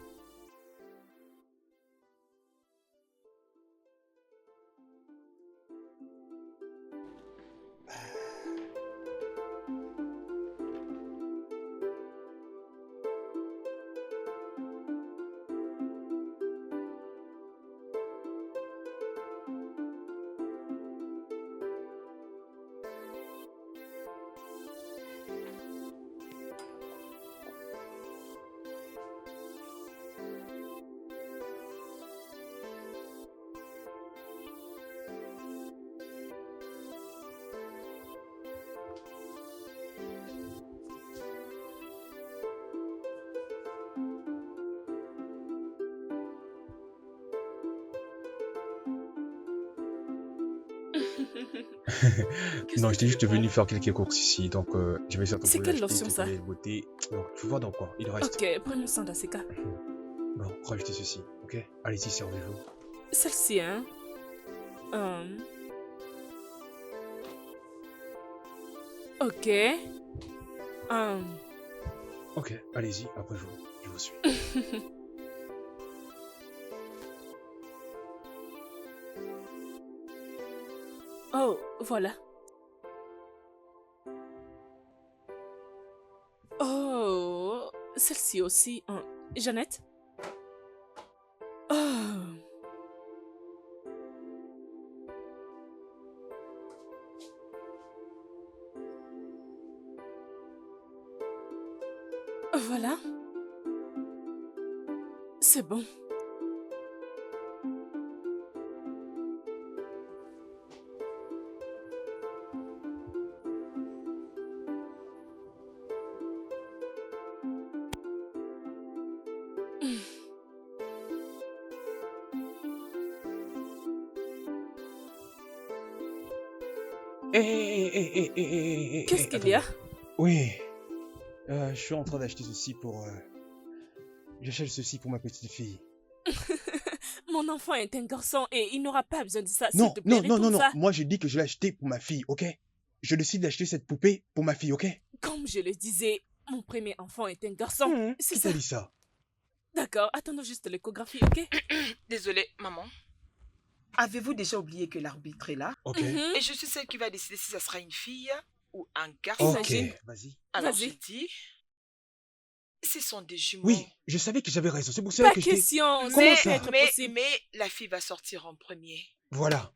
Qu'est-ce Non, que j'étais tu juste veux venu prendre? faire quelques courses ici, donc je vais C'est certainement quelle l'acheter, lotion, ça? quelques beauté. Donc, tu vois dans quoi il reste. Ok, prenons ça dans ces cas. Bon, rajoutez ceci, ok? Allez-y, servez-vous. Celle-ci, hein. Hum. Ok. Hum. Ok, allez-y, après je vous suis. Oh, voilà. Oh, celle-ci aussi. Jeannette? Oh, voilà. C'est bon. Qu'est-ce qu'il y a? Attendez. Oui, je suis en train d'acheter ceci pour... J'achète ceci pour ma petite fille. Mon enfant est un garçon et il n'aura pas besoin de ça. S'il Non, te plaît, retourne ça. moi j'ai dit que je l'ai acheté pour ma fille, ok? Je décide d'acheter cette poupée pour ma fille, ok? Comme je le disais, mon premier enfant est un garçon. C'est Qui ça. t'a dit ça? D'accord, attendons juste l'échographie, ok? Désolée, maman. Avez-vous déjà oublié que l'arbitre est là? Ok, Mhm. Et je suis celle qui va décider si ça sera une fille ou un garçon. ok, Imagine. vas-y. Alors Vas-y. j'ai dit, ce sont des jumeaux. Oui, je savais que j'avais raison, c'est pour cela Pas que je t'ai... question, ça Comment ne ça? peut être possible. mais la fille va sortir en premier. Voilà,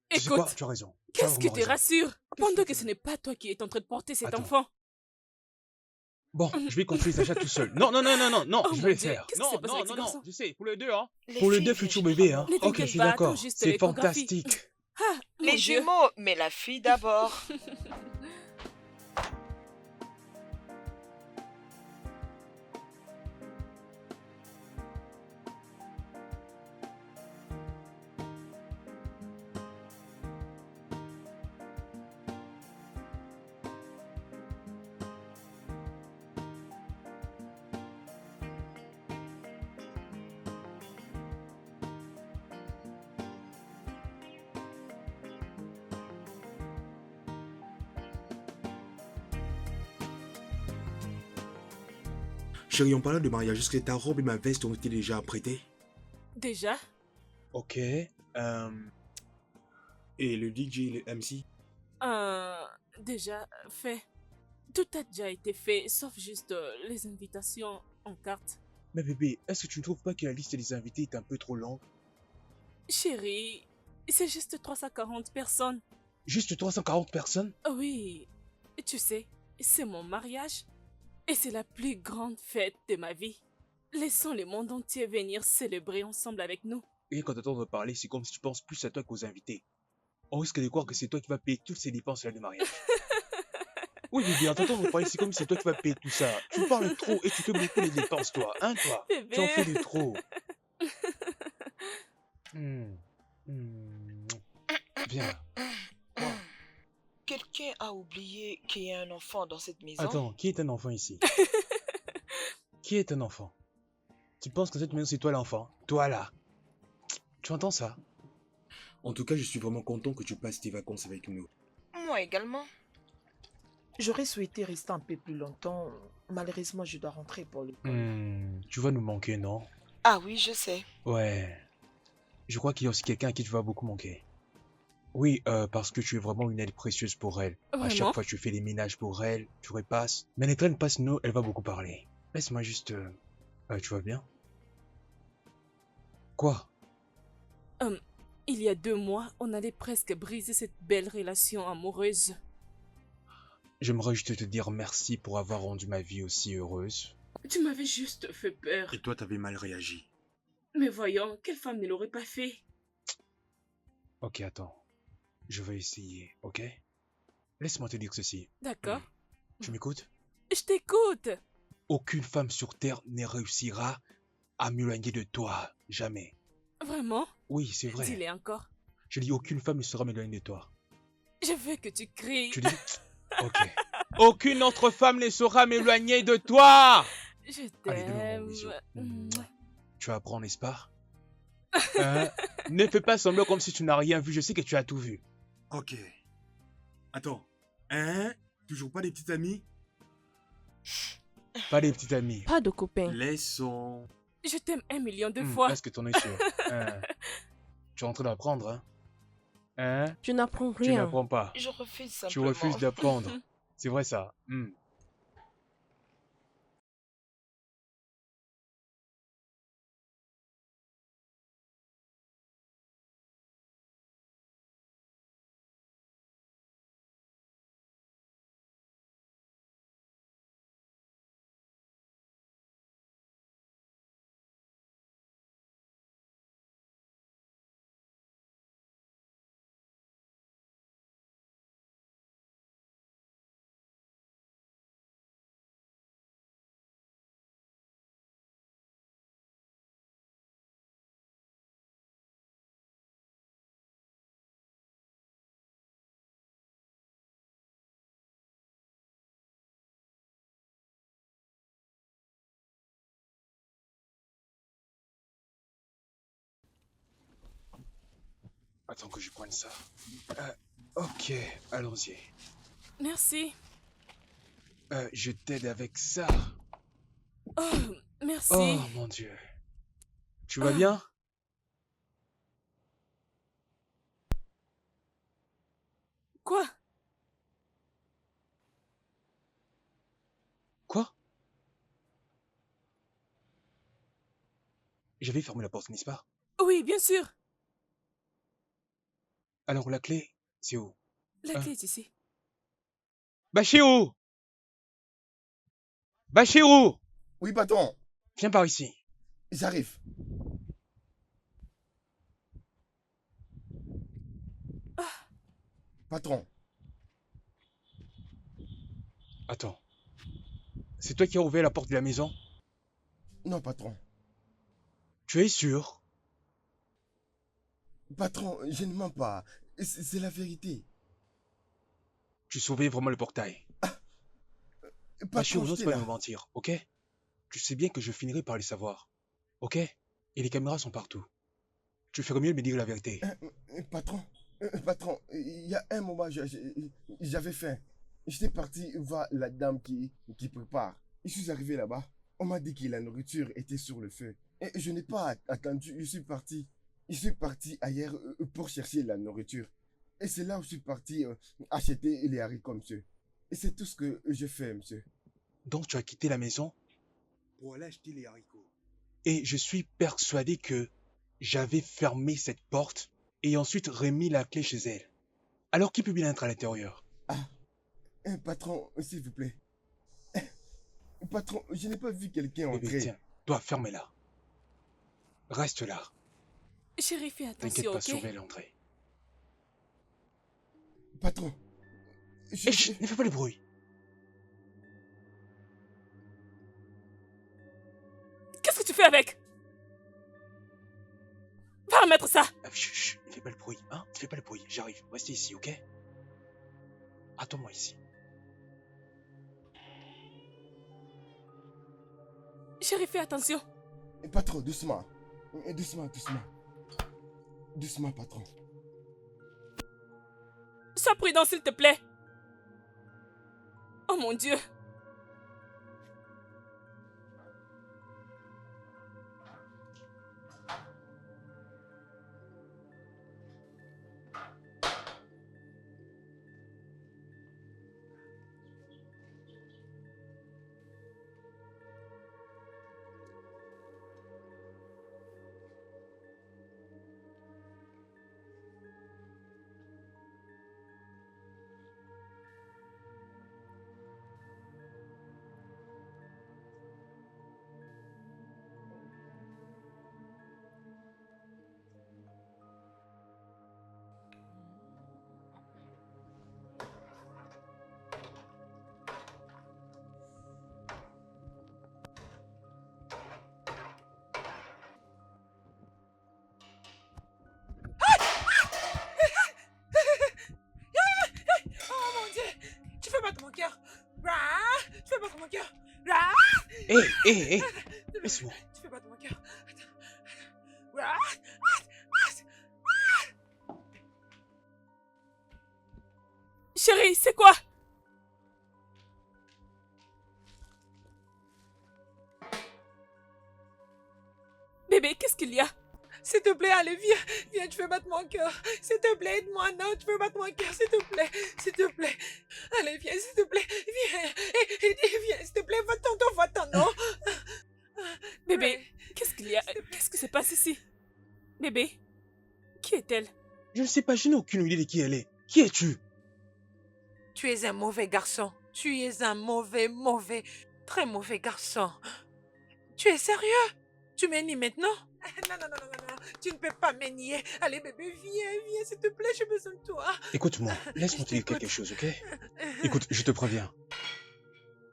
tu sais quoi? Écoute, Tu as raison. Tu as qu'est-ce qui vraiment te raison. rassure Qu'est-ce pendant que que tu ce veux? n'est pas toi qui es en train de porter cet Attends. enfant? Bon, je vais continuer les achats tout seul. Non, Oh je vais mon les Dieu, faire. qu'est-ce qui s'est passé avec ce garçon? Je sais, pour les deux, hein. Les Pour les filles deux viennent futurs bébés, hein. généralement. Ne Ok, je t'inquiète suis pas, attends d'accord. juste C'est l'échographie. fantastique. Ah, mon Les Dieu. jumeaux, mais la fille d'abord. Chérie, en parlant de mariage, est-ce que ta robe et ma veste ont été déjà apprêtées? Déjà? Ok. Et le DJ et le MC? Déjà fait. Tout a déjà été fait, sauf juste les invitations en carte. Mais bébé, est-ce que tu ne trouves pas que la liste des invités est un peu trop longue? Chérie, c'est juste 340 personnes. Juste 340 personnes? Oui, tu sais, c'est mon mariage. Et c'est la plus grande fête de ma vie. Laissons le monde entier venir célébrer ensemble avec nous. Et quand t'entends parler, c'est comme si tu penses plus à toi qu'aux invités. On risque de croire que c'est toi qui vas payer toutes ces dépenses là de mariage. Oui, bébé, en t'entendant parler, c'est comme si c'est toi qui vas payer tout ça. Tu parles trop et tu fais beaucoup de dépenses, toi. Hein, toi? Tu en fais Bébé. de trop. Hmm. Hmm. Viens. Quoi? Quelqu'un a oublié qu'il y a un enfant dans cette maison? Attends, qui est un enfant ici? Qui est un enfant? Tu penses que cette maison c'est toi l'enfant? Toi là? Tu entends ça? En tout cas, je suis vraiment content que tu passes tes vacances avec nous. Moi également. J'aurais souhaité rester un peu plus longtemps. Malheureusement, je dois rentrer pour l'école. Tu vas nous manquer, non? Ah oui, je sais. Ouais. Je crois qu'il y a aussi quelqu'un à qui tu vas beaucoup manquer. Oui, parce que tu es vraiment une aide précieuse pour elle. À chaque Vraiment? fois, tu fais les ménages pour elle, tu repasses. Mais les traînes passent, nous, elle va beaucoup parler. Laisse-moi juste... tu vas bien? Quoi? Il y a 2 mois, on allait presque briser cette belle relation amoureuse. J'aimerais juste te dire merci pour avoir rendu ma vie aussi heureuse. Tu m'avais juste fait peur. Et toi, t'avais mal réagi. Mais voyons, quelle femme ne l'aurait pas fait? Ok, attends. Je vais essayer, ok? Laisse-moi te dire ceci. D'accord. Tu m'écoutes? Je t'écoute. Aucune femme sur Terre ne réussira à m'éloigner de toi. Jamais. Vraiment? Oui, c'est vrai. Dis-le encore. Je dis aucune femme ne sera m'éloigner de toi. Je veux que tu cries. Tu dis? Ok. Aucune autre femme ne saura m'éloigner de toi! Je Allez, donne-moi un t'aime. bisou. Tu apprends, n'est-ce pas? Hein? Ne fais pas semblant comme si tu n'as rien vu. Je sais que tu as tout vu. Ok. Attends. Hein? Toujours pas des petites amies? Pas des petites amies. Pas de copains. Laissons. Je t'aime 1 million de fois. Est-ce que t'en es sûr? Hein? Tu es en train d'apprendre, hein? Hein? Je n'apprends Tu rien. n'apprends pas. Je refuse Tu simplement. refuses d'apprendre. C'est vrai ça. Attends que je prenne ça. Ok, allons-y. Merci. Je t'aide avec ça. Oh, merci. Oh mon Dieu. Tu vas bien? Quoi? Quoi? J'avais fermé la porte, n'est-ce pas? Oui, bien sûr. Alors la clé, c'est où? La clé est ici. Bachirou! Bachirou! Oui, patron, Viens par ici. j'arrive. Patron, Attends. C'est toi qui as ouvert la porte de la maison? non, patron. Tu es sûr? Patron, je ne mens pas. C'est la vérité. Tu sauvais vraiment le portail. Bachirou, Patron, n'ose j'étais pas là. me mentir, ok? Tu sais bien que je finirai par le savoir. Ok? Et les caméras sont partout. Tu ferais mieux de me dire la vérité. Patron, patron, il y a un moment, j'avais faim. J'étais parti voir la dame qui prépare. Je suis arrivé là-bas. On m'a dit que la nourriture était sur le feu. Et je n'ai pas attendu, je suis parti. Je suis parti ailleurs pour chercher la nourriture. Et c'est là où je suis parti acheter les haricots, monsieur. Et c'est tout ce que je fais, monsieur. Donc tu as quitté la maison Pour aller acheter les haricots. et je suis persuadé que j'avais fermé cette porte et ensuite remis la clé chez elle. Alors qui peut bien être à l'intérieur? Patron, s'il vous plaît. Patron, je n'ai pas vu quelqu'un Bébé, entrer. tiens, toi, ferme-la. Reste là. Chérie, fais T'inquiète attention, pas, ok? surveille l'entrée. Patron, Et chut, ne fais pas le bruit. Qu'est-ce que tu fais avec? Va remettre ça! Chut, chut, ne fais pas le bruit, hein? Ne fais pas le bruit, j'arrive. Restez ici, ok? Attends-moi ici. Chérie, fais attention. Patron, doucement. Doucement, doucement. Doucement, patron. Sois prudent, s'il te plaît. Oh mon Dieu. Oh mon Dieu! Tu fais battre mon cœur! Tu fais battre mon cœur! Hé, hé, hé! Laisse-moi. Tu fais battre mon cœur! Chérie, c'est quoi? Bébé, qu'est-ce qu'il y a? S'il te plaît, allez, viens! Viens, tu fais battre mon cœur! S'il te plaît, aide-moi! Non, tu fais battre mon cœur! S'il te plaît! S'il te plaît! Allez, viens, s'il te plaît! Viens! Viens, s'il te plaît! Va-t'en, va-t'en, non! Bébé, qu'est-ce qu'il y a? Qu'est-ce qui se passe ici? Bébé, qui est-elle? Je ne sais pas, je n'ai aucune idée de qui elle est. Qui es-tu? Tu es un mauvais garçon. Tu es un mauvais, très mauvais garçon. Tu es sérieux? Tu me nies maintenant? Non, non, non, non, non, non. Tu ne peux pas me nier. Allez, bébé, viens, s'il te plaît, j'ai besoin de toi. Écoute-moi, laisse-moi te dire Écoute. quelque chose, ok? Écoute, je te préviens.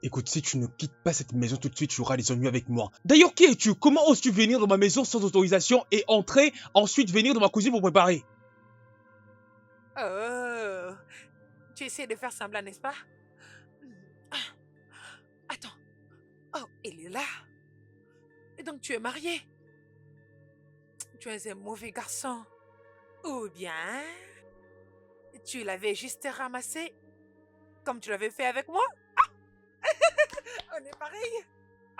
Écoute, si tu ne quittes pas cette maison tout de suite, tu auras des ennuis avec moi. D'ailleurs, qui es-tu? Comment oses-tu venir dans ma maison sans autorisation et entrer, ensuite venir dans ma cuisine pour préparer? Oh, tu essaies de faire semblant, n'est-ce pas? Attends. Oh, il est là. Et donc tu es marié? Tu es un mauvais garçon. Ou bien, tu l'avais juste ramassé comme tu l'avais fait avec moi? On est pareil.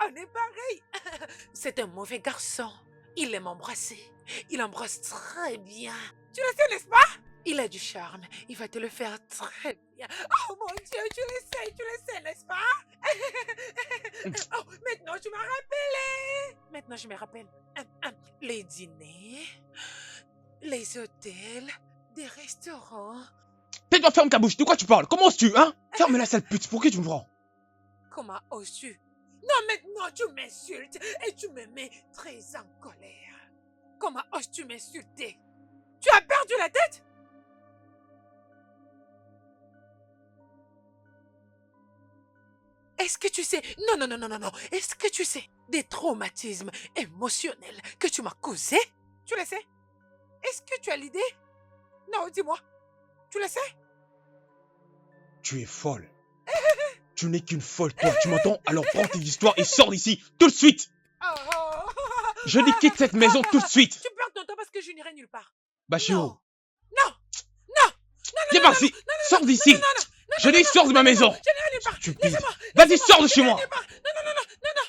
On est pareil. C'est un mauvais garçon. Il aime embrasser. Il embrasse très bien. Tu le sais, n'est-ce pas? Il a du charme. Il va te le faire très bien. Oh mon Dieu, tu le sais, n'est-ce pas? Oh, maintenant tu m'as rappelé. Maintenant je me rappelle. Les dîners, les hôtels, des restaurants. Tais-toi, ferme ta bouche, de quoi tu parles? Comment oses-tu, hein? Ferme la sale pute, pour qui tu me prends? Comment oses-tu? Non, maintenant tu m'insultes et tu me mets très en colère. Comment oses-tu m'insulter? Tu as perdu la tête? Est-ce que tu sais... Non, non, non, non, non, non. Est-ce que tu sais des traumatismes émotionnels que tu m'as causés? Tu le sais? Est-ce que tu as l'idée? Non, dis-moi. Tu le sais? Tu es folle. Tu n'es qu'une folle, toi, tu m'entends? Alors prends tes histoires et sors d'ici, tout de suite! Oh. Je dis quitte cette maison tout de suite! Tu perds ton temps parce que je n'irai nulle part. Bachiro, Non. Non. Non. viens par ici! Sors d'ici! Je dis sors de ma maison! Je n'irai nulle part. Tu Laissez-moi. Vas-y, sors de chez moi! Non, non, non, non, non, non.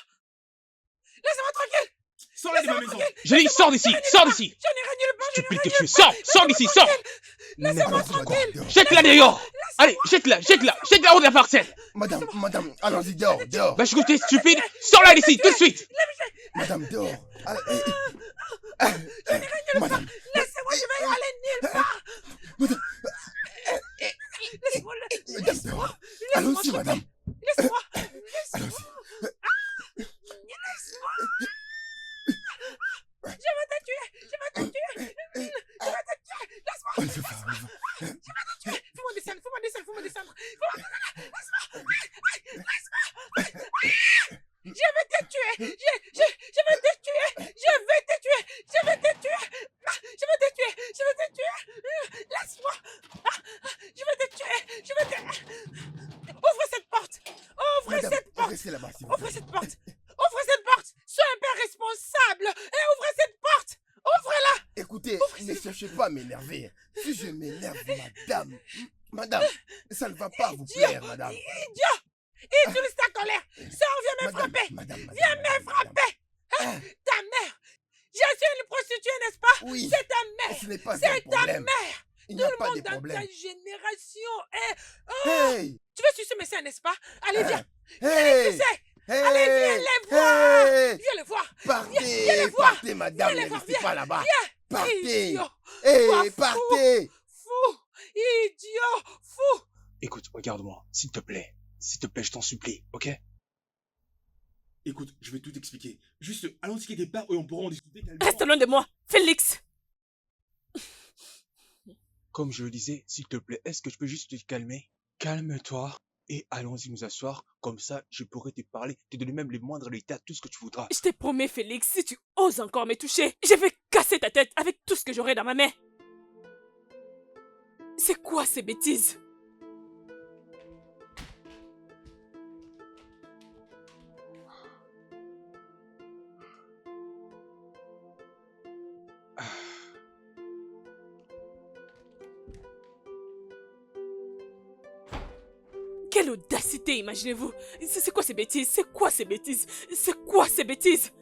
Laissez-moi tranquille. Sors-la de ma maison. J'ai dit, sors d'ici, sors d'ici. Je n'irai nulle part, je Stupide n'irai que tu es, nulle sors, part. sors d'ici, sors. Laissez-moi N'importe quoi. tranquille. Jette-la dehors. Allez, jette-la hors de la parcelle. Madame, allons-y, dehors. Bah, je t'es stupide, sors-la d'ici, tout de suite. Madame, dehors. Madame, Laissez-moi, je vais aller nulle part. madame, Laissez-moi, madame, dehors. Allons-y, madame. laissez-moi. Allons-y. Je vais te tuer. Laisse-moi. On se va. Fais-moi descendre. Laisse-moi. Je vais te tuer. Je vais te tuer. Laisse-moi. Je vais te tuer. Ouvre cette porte. Madame, restez là-bas, s'il vous Ouvre plaît. cette porte. Sois un père responsable. Et ouvrez cette porte. Ouvre-la. Écoutez, ne cherchez pas à m'énerver. Si je m'énerve, madame, ça ne va pas vous plaire, madame. Idiot. Utilise ta colère. Sors, viens me frapper. Viens me frapper. Ta mère. Je suis une prostituée, n'est-ce pas? Oui, C'est ta mère. ce n'est pas un C'est ta problème. mère. Il Tout n'y a le pas de monde dans problème. ta génération est... Hey, Tu veux sucer mes seins, n'est-ce pas? Allez, viens. hey, Sucer. hey, Allez, viens les voir. hey. Viens les voir. Partez, viens les voir. partez, madame, Viens les ne voir, restez viens. pas là-bas. Viens. Partez. Idiot. Hey, Toi, fou. partez. Fou. Idiot. Fou. Écoute, regarde-moi, s'il te plaît, je t'en supplie, ok? Écoute, je vais tout expliquer. Juste, allons-y quelque part et on pourra en discuter calmement. Reste loin de moi, Félix. Comme je le disais, s'il te plaît, est-ce que je peux juste te calmer? Calme-toi et allons-y nous asseoir. Comme ça, je pourrai te parler, te donner même les moindres détails, tout ce que tu voudras. Je te promets, Félix, si tu oses encore me toucher, je vais casser ta tête avec tout ce que j'aurai dans ma main. C'est quoi ces bêtises? Quelle audacité, imaginez-vous. C'est quoi ces bêtises? C'est quoi ces bêtises? C'est quoi ces bêtises?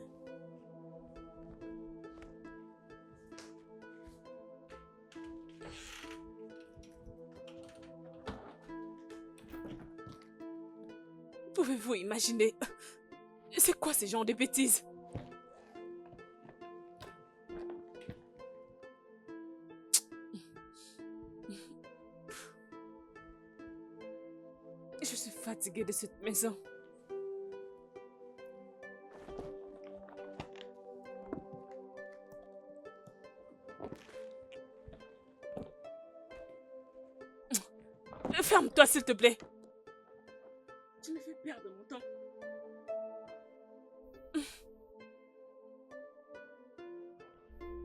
Pouvez-vous imaginer? C'est quoi ces genres de bêtises? Je suis fatiguée de cette maison. Ferme-toi, s'il te plaît. Tu me fais perdre mon temps.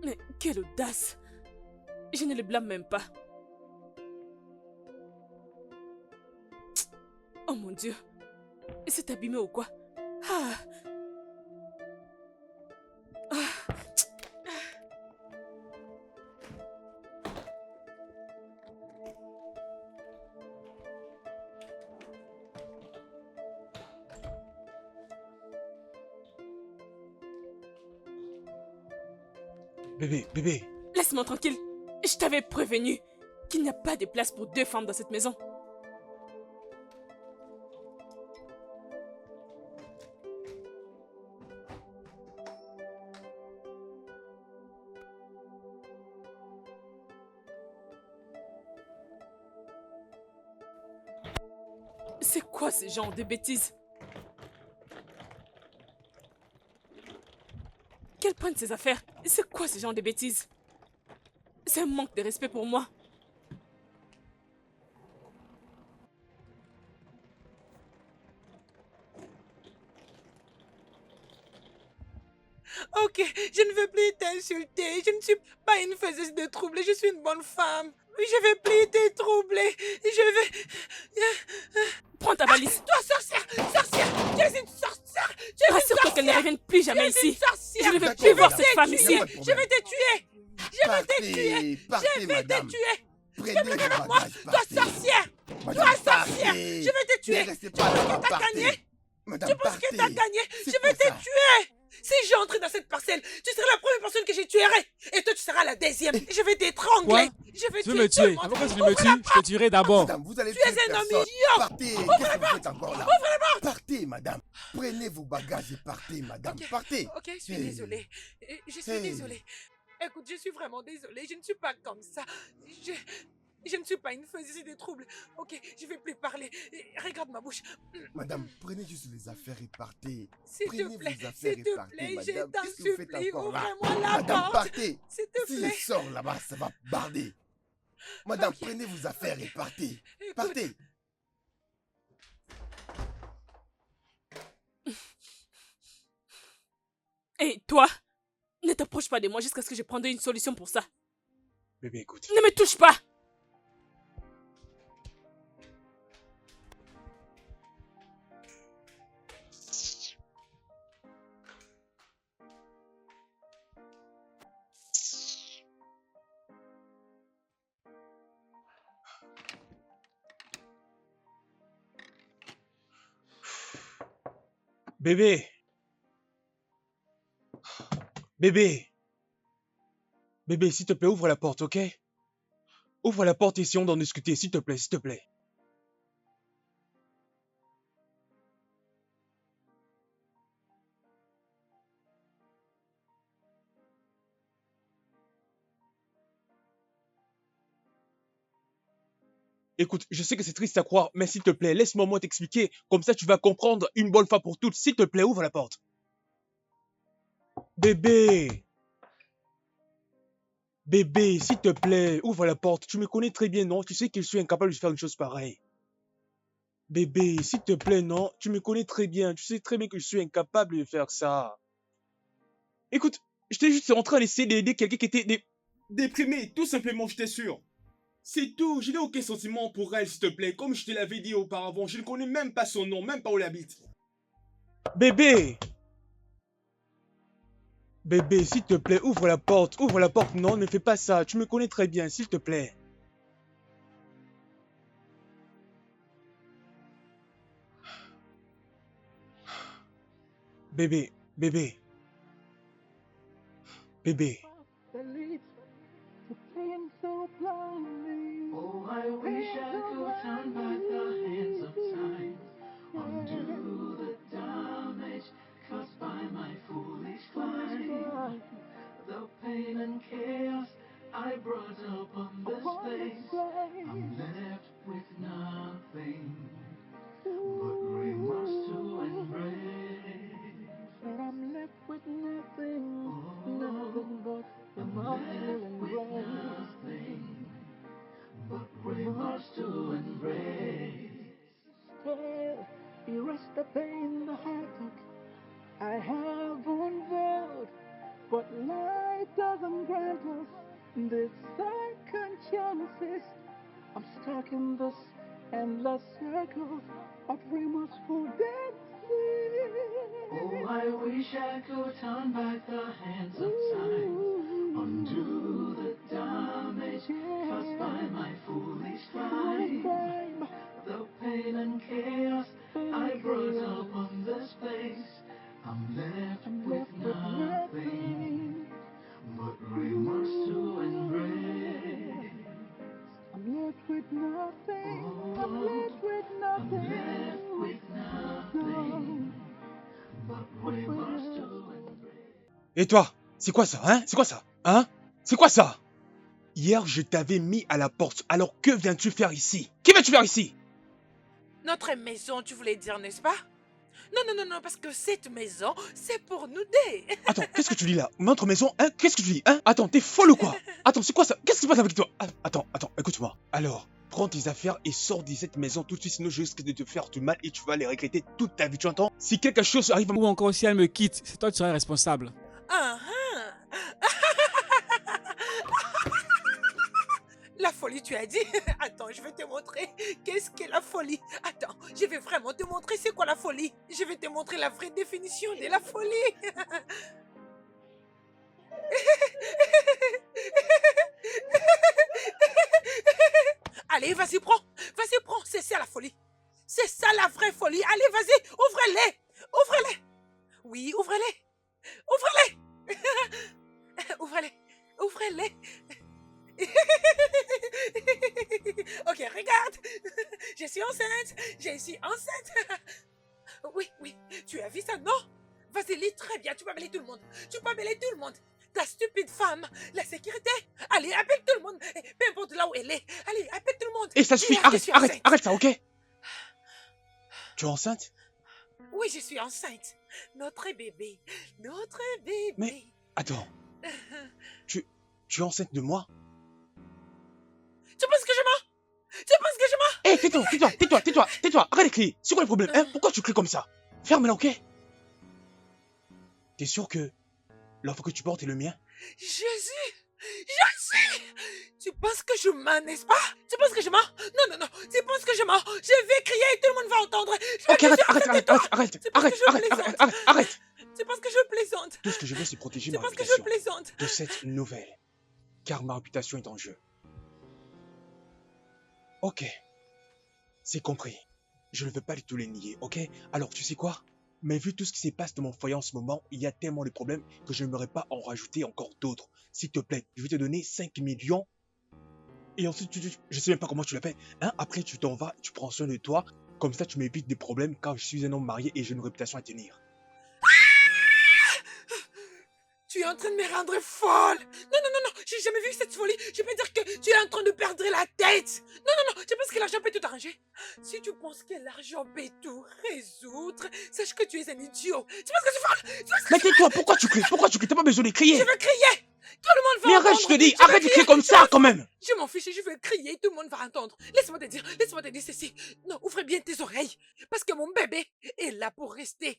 Mais quelle audace! Je ne le blâme même pas. Oh mon Dieu! C'est abîmé ou quoi? Ah. Ah. Bébé, Laisse-moi tranquille. Je t'avais prévenu qu'il n'y a pas de place pour deux femmes dans cette maison. C'est quoi ce genre de bêtises? Qu'elle prenne ses affaires. C'est quoi ce genre de bêtises? C'est un manque de respect pour moi. Ok, je ne veux plus t'insulter. Je ne suis pas une faiseuse de troubles. Je suis une bonne femme. Je vais plus te troubler. Je vais... Prends ta valise. Toi, sorcière! Sorcière! Tu es une sorcière! Tu es une Rassure-toi qu'elle ne sorcière! revienne plus Tu jamais es une ici. sorcière! Je ne veux D'accord, plus voir madame. cette femme Il y a ici. pas de Je problème. vais te tuer! Je vais te tuer! Partez, Je vais te madame. tuer! Prenez vos Avec moi! bagages, Toi, partez. sorcière! Madame, Toi, sorcière! partez. Je vais te tuer! Ne restez pas là-bas, t'as partez. gagné? Madame, Tu penses que partez. t'as gagné? C'est Je vais quoi te ça? tuer! Si j'entre dans cette parcelle, tu seras la première personne que je tuerai. Et toi, tu seras la deuxième. Je vais t'étrangler. Je vais Tu veux me tuer tout le tuer? monde. Avant que tu ne me tues, je te tuerai d'abord. Madame, vous allez Tu es tuer un homme personne. idiot. Partez. Qu'est-ce que vous faites encore là? Partez, madame. Prenez vos bagages et partez, madame. Ok. Partez. Ok, je suis Hey. désolée. Je suis Hey. désolée. Écoute, je suis vraiment désolée. Je ne suis pas comme ça. Je ne suis pas une faiseuse de troubles. Ok, je vais plus parler. Regarde ma bouche. Madame, prenez juste les affaires et partez. S'il Prenez te plaît, vos affaires s'il et te partez, plaît, je madame. t'en Qu'est-ce que vous faites supplie, encore là? ouvre-moi la Madame, porte. partez. S'il te Si plaît. je sors là-bas, ça va barder. Madame, Ok. prenez vos affaires et partez. Écoute, Partez. Et toi, ne t'approche pas de moi jusqu'à ce que je prenne une solution pour ça. Bébé, écoute. Ne me touche pas. Bébé. Bébé. Bébé, s'il te plaît, ouvre la porte, ok? Ouvre la porte et essayons d'en discuter, s'il te plaît, s'il te plaît. Écoute, je sais que c'est triste à croire, mais s'il te plaît, laisse-moi moi t'expliquer. Comme ça, tu vas comprendre une bonne fois pour toutes. S'il te plaît, ouvre la porte. Bébé. Bébé, s'il te plaît, ouvre la porte. Tu me connais très bien, non? Tu sais que je suis incapable de faire une chose pareille. Bébé, s'il te plaît, non? Tu me connais très bien. Tu sais très bien que je suis incapable de faire ça. Écoute, j'étais juste en train d'essayer d'aider quelqu'un qui était Déprimé, tout simplement, j'étais sûr. C'est tout, je n'ai aucun sentiment pour elle, s'il te plaît. Comme je te l'avais dit auparavant, je ne connais même pas son nom, même pas où elle habite. Bébé! Bébé, s'il te plaît, ouvre la porte. Ouvre la porte. Non, ne fais pas ça. Tu me connais très bien, s'il te plaît. Bébé, bébé. Bébé. Oh, I wish I could turn back the hands of time, undo the damage caused by my foolish climb. The pain and chaos I brought upon this place, I'm left with nothing but remorse to embrace. But I'm left with nothing, nothing but nothing but remorse to embrace. Still, erase the pain, the heartache I have unveiled, but life doesn't grant us this second chances. I'm stuck in this endless circle of remorseful dancing. Oh, I wish I could turn back the hands of time, undo the damage caused by my foolish crime. The pain and chaos I brought upon this place, I'm left with nothing but remorse to embrace. I'm left with nothing. I'm left with nothing. I'm left with nothing but remorse to embrace. Et toi? C'est quoi ça, hein? C'est quoi ça? Hein? C'est quoi ça? Hier, je t'avais mis à la porte. Alors que viens-tu faire ici? Qui viens-tu faire ici? notre maison, tu voulais dire, n'est-ce pas? Non, parce que cette maison, c'est pour nous deux. Attends, qu'est-ce que tu dis là? Notre maison, hein? Qu'est-ce que tu dis, hein? Attends, t'es folle ou quoi? Attends, c'est quoi ça? Qu'est-ce qui se passe avec toi? Ah, attends, écoute-moi. Alors, prends tes affaires et sors de cette maison tout de suite, sinon je risque de te faire du mal et tu vas les regretter toute ta vie, tu entends? Si quelque chose arrive à Ou encore si elle me quitte, c'est toi qui seras responsable. Ah, la folie, tu as dit? Attends, je vais te montrer qu'est-ce qu'est la folie. Attends, je vais vraiment te montrer c'est quoi la folie. Je vais te montrer la vraie définition de la folie. Allez, vas-y, prends. Vas-y, prends. C'est ça la folie. C'est ça la vraie folie. Allez, vas-y, ouvrez-les. Ouvrez-les. Oui, ouvrez-les. elle est. Ok, regarde. Je suis enceinte. Je suis enceinte. Oui, oui. Tu as vu ça, non? Vas-y, lis très bien. Tu peux appeler tout le monde. Tu peux appeler tout le monde. Ta stupide femme. La sécurité. Allez, appelle tout le monde. Peu importe là où elle est. Allez, appelle tout le monde. Et ça suffit, Dis-leur que je arrête, suis arrête, enceinte. arrête ça, ok? Tu es enceinte? Oui, je suis enceinte. Notre bébé. Notre bébé. Mais, attends, tu es enceinte de moi? Tu penses que je mens? Tu penses que je mens? Hé, tais-toi, arrête de crier. C'est quoi le problème, hein? Pourquoi tu cries comme ça? Ferme-la, ok? T'es sûr que l'enfant que tu portes est le mien? Jésus! Jésus! Tu penses que je mens, n'est-ce pas? Tu penses que je mens? Non, non, non. Tu penses que je mens? Je vais crier et tout le monde va entendre. Ok, arrête. Tu penses que je plaisante? Tout ce que je veux, c'est protéger Tu ma penses que je réputation plaisante? de cette nouvelle. Car ma réputation est en jeu. Ok, c'est compris. Je ne veux pas du tout les nier, ok? Alors, tu sais quoi? Mais vu tout ce qui se passe dans mon foyer en ce moment, il y a tellement de problèmes que je n'aimerais pas en rajouter encore d'autres. S'il te plaît, je vais te donner 5 millions. Et ensuite, je sais même pas comment tu l'as fait. Hein? Après, tu t'en vas, tu prends soin de toi. Comme ça, tu m'évites des problèmes car je suis un homme marié et j'ai une réputation à tenir. Tu es en train de me rendre folle. Non, non, non, non. J'ai jamais vu cette folie. Je peux dire que tu es en train de perdre la tête. Non, non, non. Tu penses que l'argent peut tout arranger? Si tu penses que l'argent peut tout résoudre, sache que tu es un idiot. Tu penses que c'est folle? Mais tais-toi, pourquoi tu cries? T'as pas besoin de crier. Je veux crier. Tout le monde va Mais entendre. arrête, je te dis, Je veux arrête de crier comme ça quand même. Je m'en fiche, je veux crier, tout le monde va entendre. Laisse-moi te dire ceci. Non, ouvre bien tes oreilles. Parce que mon bébé est là pour rester.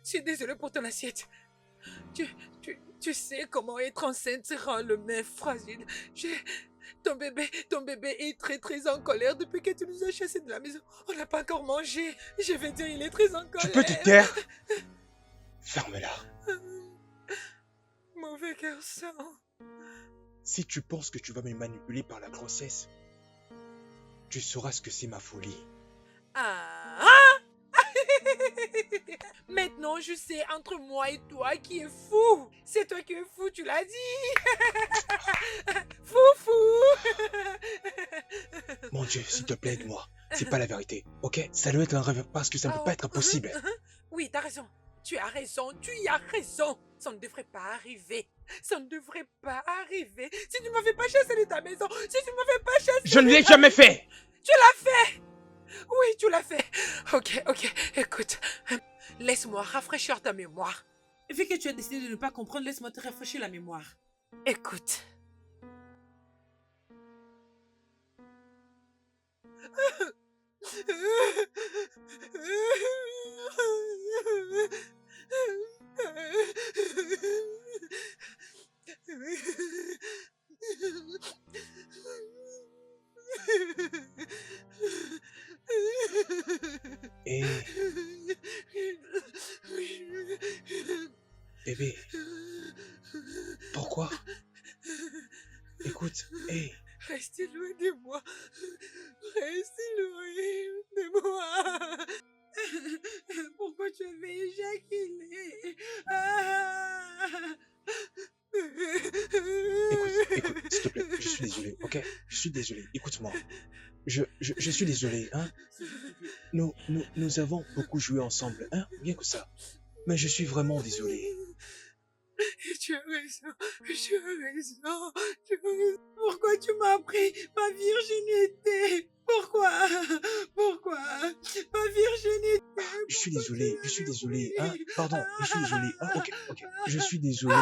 Je suis désolée pour ton assiette. Tu sais comment être enceinte rend le mec fragile. Ton bébé est très très en colère depuis que tu nous as chassés de la maison. On n'a pas encore mangé. Je vais dire, il est très en colère. Tu peux te taire? Ferme-la. Mauvais garçon. Si tu penses que tu vas me manipuler par la grossesse, tu sauras ce que c'est ma folie. Ah! Maintenant, je sais entre moi et toi qui est fou. C'est toi qui es fou, tu l'as dit. Fou. Mon Dieu, s'il te plaît, aide-moi. C'est pas la vérité, ok? Ça doit être un rêve parce que ça ne peut pas être impossible. Oui, t'as raison. Tu as raison, tu y as raison. Ça ne devrait pas arriver. Ça ne devrait pas arriver. Si tu ne m'avais pas chassé de ta maison, si tu ne m'avais pas chassé... Je ne l'ai jamais fait! Tu l'as fait! Oui, tu l'as fait. Ok, écoute. Laisse-moi rafraîchir ta mémoire. Vu que tu as décidé de ne pas comprendre, laisse-moi te rafraîchir la mémoire. Écoute. Bébé, pourquoi? Écoute, hé, Restez loin de moi. Restez loin de moi. Pourquoi tu avais éjaculé? écoute, s'il te plaît, je suis désolé, ok? Je suis désolé, écoute-moi. Je suis désolé, hein? Nous avons beaucoup joué ensemble, hein? Bien que ça. Mais je suis vraiment désolé. Tu as raison, tu as raison, tu as raison. Pourquoi tu m'as pris ma virginité? Pourquoi? Pourquoi? Ma virginité? Je suis désolé, hein? Pardon, je suis désolé. Ah, ok. Je suis désolé.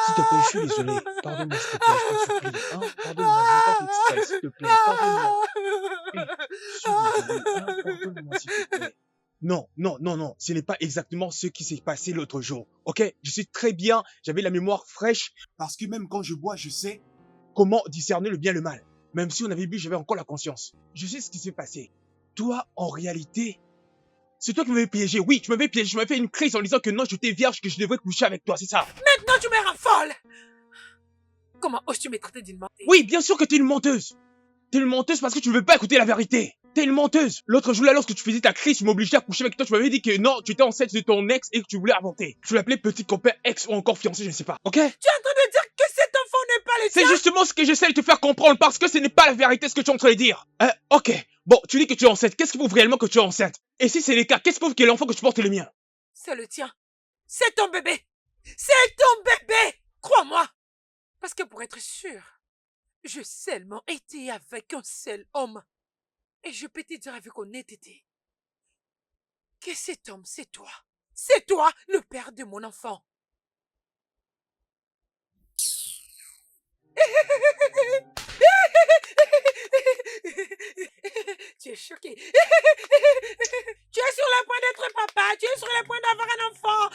S'il te plaît, je suis désolé. Pardonne-moi, s'il te plaît, je t'en supplie. Hein? Pardonne-moi, je veux pas t'extraire, s'il te plaît. Pardonne-moi. Je suis désolé. Hein? Pardonne-moi, s'il te plaît. Non. Ce n'est pas exactement ce qui s'est passé l'autre jour. Ok? Je suis très bien. J'avais la mémoire fraîche. Parce que même quand je bois, je sais comment discerner le bien et le mal. Même si on avait bu, j'avais encore la conscience. Je sais ce qui s'est passé. Toi, en réalité, c'est toi qui m'avais piégé. Oui, tu m'avais piégé. Tu m'avais fait une crise en disant que non, j'étais vierge, que je devrais coucher avec toi. C'est ça. Maintenant tu me rends folle! Comment oses-tu me traiter d'une menteuse? Oui, bien sûr que t'es une menteuse. T'es une menteuse parce que tu ne veux pas écouter la vérité. T'es une menteuse. L'autre jour, là, lorsque tu faisais ta crise, tu m'obligeais à coucher avec toi. Tu m'avais dit que non, tu étais enceinte de ton ex et que tu voulais avorter. Tu l'appelais petit copain, ex ou encore fiancé, je ne sais pas. Ok? Tu es en train de dire que cet enfant n'est pas le tien? C'est justement ce que j'essaie de te faire comprendre parce que ce n'est pas la vérité ce que tu es en train de dire. Ok. Bon, tu dis que tu es enceinte. Qu'est-ce qui prouve réellement que tu es enceinte? Et si c'est le cas, qu'est-ce qui prouve que l'enfant que tu portes est le mien? C'est le tien. C'est ton bébé. C'est ton bébé. Crois-moi. Parce que pour être sûr, j'ai seulement été avec un seul homme. Et je peux te dire avec honnêteté que cet homme, c'est toi. C'est toi, le père de mon enfant. Tu es choqué. Tu es sur le point d'être papa. Tu es sur le point d'avoir un enfant.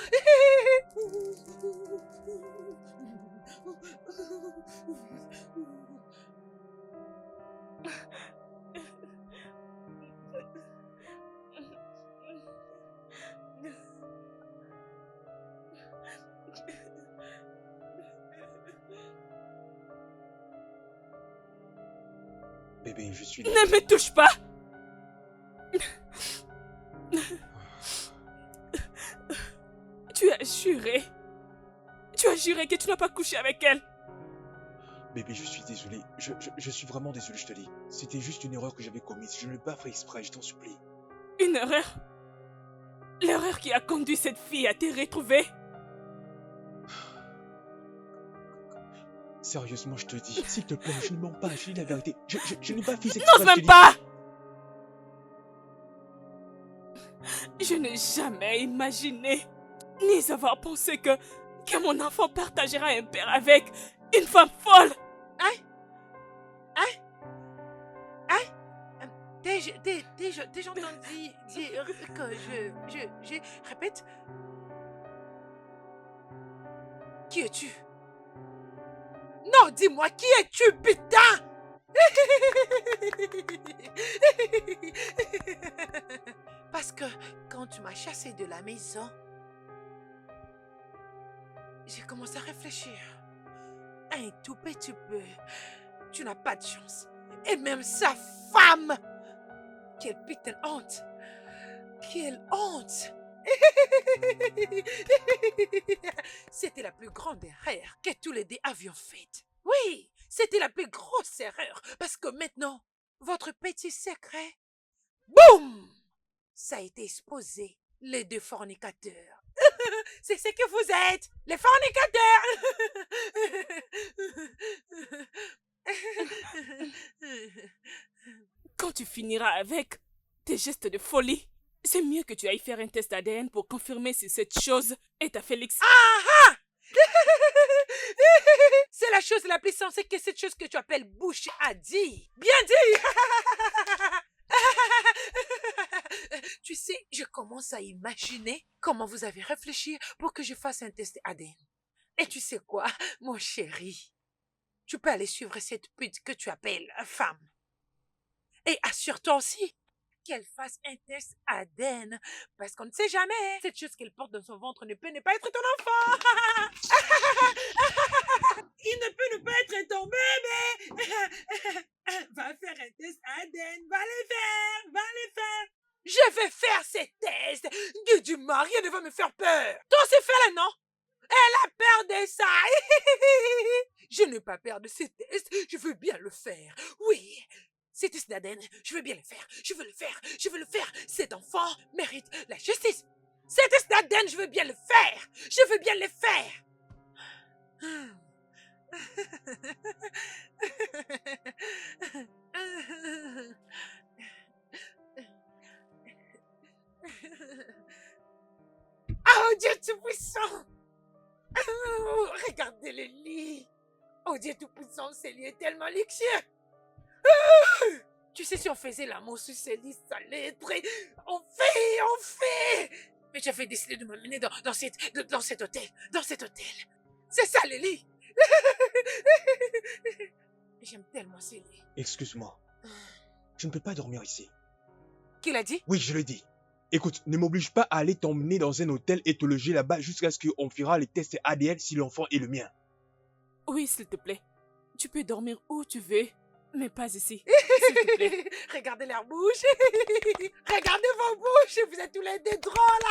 Bébé, je suis... Ne me touche pas! Tu as juré. Tu as juré que tu n'as pas couché avec elle. Bébé, je suis désolé. Je suis vraiment désolé, je te dis. C'était juste une erreur que j'avais commise. Je ne l'ai pas fait exprès, je t'en supplie. Une erreur? L'erreur qui a conduit cette fille à te retrouver? Sérieusement, je te dis, s'il te plaît, je ne mens pas, je dis la vérité. Je n'ai pas fait exprès. N'ose même pas! Je n'ai jamais imaginé, ni avoir pensé que mon enfant partagera un père avec une femme folle. T'es entendu dire que je répète. Qui es-tu? Non, dis-moi, qui es-tu, putain? Parce que quand tu m'as chassé de la maison, j'ai commencé à réfléchir. Un tout petit peu. Tu n'as pas de chance. Et même sa femme. Quelle putain de honte. Quelle honte. C'était la plus grande erreur que tous les deux avions faite. Oui, c'était la plus grosse erreur. Parce que maintenant, votre petit secret, boum, ça a été exposé. Les deux fornicateurs. C'est ce que vous êtes, les fornicateurs. Quand tu finiras avec tes gestes de folie, c'est mieux que tu ailles faire un test ADN pour confirmer si cette chose est à Félix. Ah! C'est la chose la plus sensée que cette chose que tu appelles bouche a dit. Bien dit. Tu sais, je commence à imaginer comment vous avez réfléchi pour que je fasse un test ADN. Et tu sais quoi, mon chéri? Tu peux aller suivre cette pute que tu appelles femme. Et assure-toi aussi qu'elle fasse un test ADN. Parce qu'on ne sait jamais. Cette chose qu'elle porte dans son ventre ne peut ne pas être ton enfant. Tu fais le non? Elle a peur de ça. Je n'ai pas peur de ces tests. Je veux bien le faire. Oui. Ces tests d'ADN, je veux bien le faire. Je veux le faire. Je veux le faire. Cet enfant mérite la justice. Ces tests d'ADN, je veux bien le faire. Je veux bien le faire. Oh Dieu Tout-Puissant! Regardez le lit! Oh Dieu Tout-Puissant, ce lit est tellement luxueux! Tu sais, si on faisait l'amour sur ce lit, ça allait être... On fait! Mais j'avais décidé de m'amener dans cet hôtel. Dans cet hôtel. C'est ça le lit! J'aime tellement ce lit. Excuse-moi. Je ne peux pas dormir ici. Qui l'a dit? Oui, je l'ai dit. Écoute, ne m'oblige pas à aller t'emmener dans un hôtel et te loger là-bas jusqu'à ce qu'on fera les tests ADN si l'enfant est le mien. Oui, s'il te plaît. Tu peux dormir où tu veux, mais pas ici. S'il te plaît. Regardez leur bouche. Regardez vos bouches. Vous êtes tous les deux drôles.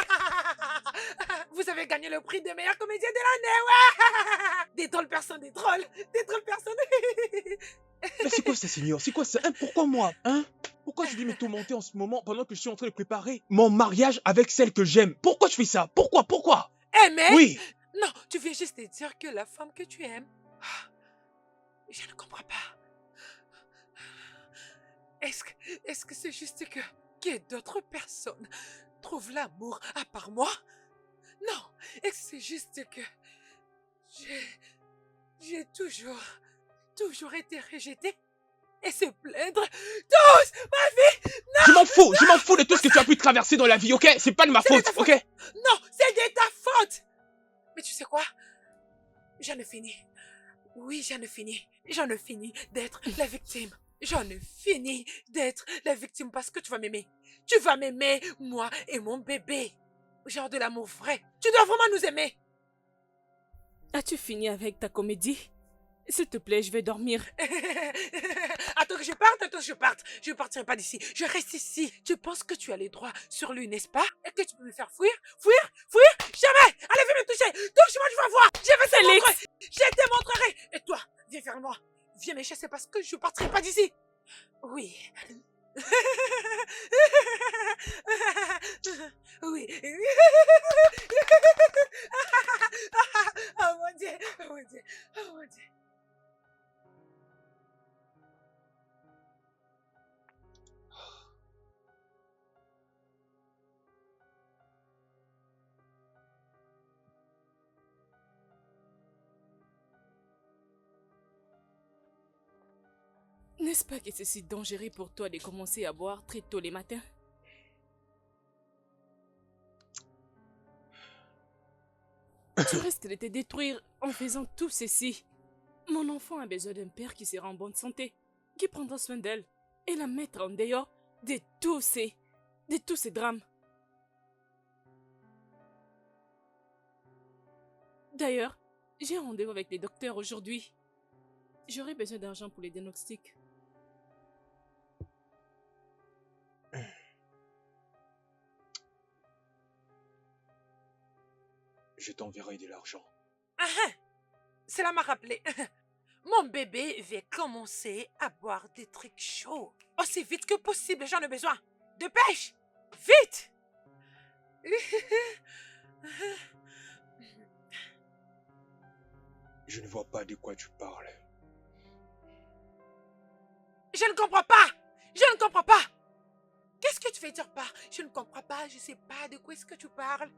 Vous avez gagné le prix de meilleur comédien de l'année. Ouais. Des drôles personnes, des drôles. Des drôles personnes. Mais c'est quoi ça, Seigneur? C'est quoi ça? Hein? Pourquoi moi? Hein? Pourquoi je dis me tourmenter en ce moment pendant que je suis en train de préparer mon mariage avec celle que j'aime? Pourquoi je fais ça? Pourquoi? Aimer? Oui. Non, tu viens juste de dire que la femme que tu aimes... Je ne comprends pas. Est-ce que c'est juste que d'autres personnes trouvent l'amour à part moi? Non, est-ce que c'est juste que j'ai toujours été rejetée et se plaindre tous ma vie? Non! Je m'en fous de tout ce que tu as pu traverser dans la vie, ok? C'est pas de ma faute, ok? Non, c'est de ta faute! Mais tu sais quoi? J'en ai fini. Oui, j'en ai fini. J'en ai fini d'être la victime. J'en ai fini d'être la victime parce que tu vas m'aimer. Tu vas m'aimer, moi et mon bébé. Genre de l'amour vrai. Tu dois vraiment nous aimer. As-tu fini avec ta comédie? S'il te plaît, je vais dormir. Attends que je parte. Je ne partirai pas d'ici. Je reste ici. Tu penses que tu as les droits sur lui, n'est-ce pas? Et que tu peux me faire fuir? Jamais! Allez, viens me toucher! Touche-moi, tu vas voir! Je vais te montrer! Je te montrerai! Et toi, viens vers moi. Viens me chasser parce que je ne partirai pas d'ici. Oui. Oui. Oh mon Dieu, oh mon Dieu, oh mon Dieu. N'est-ce pas que c'est si dangereux pour toi de commencer à boire très tôt les matins? Tu risques de te détruire en faisant tout ceci. Mon enfant a besoin d'un père qui sera en bonne santé, qui prendra soin d'elle et la mettre en dehors de tous ces drames. D'ailleurs, j'ai un rendez-vous avec les docteurs aujourd'hui. J'aurai besoin d'argent pour les diagnostics. Je t'enverrai de l'argent. Cela m'a rappelé. Mon bébé va commencer à boire des trucs chauds. Aussi vite que possible, j'en ai besoin. Dépêche! Vite! Je ne vois pas de quoi tu parles. Je ne comprends pas! Je ne comprends pas! Qu'est-ce que tu veux dire par je ne comprends pas, je ne sais pas de quoi est-ce que tu parles?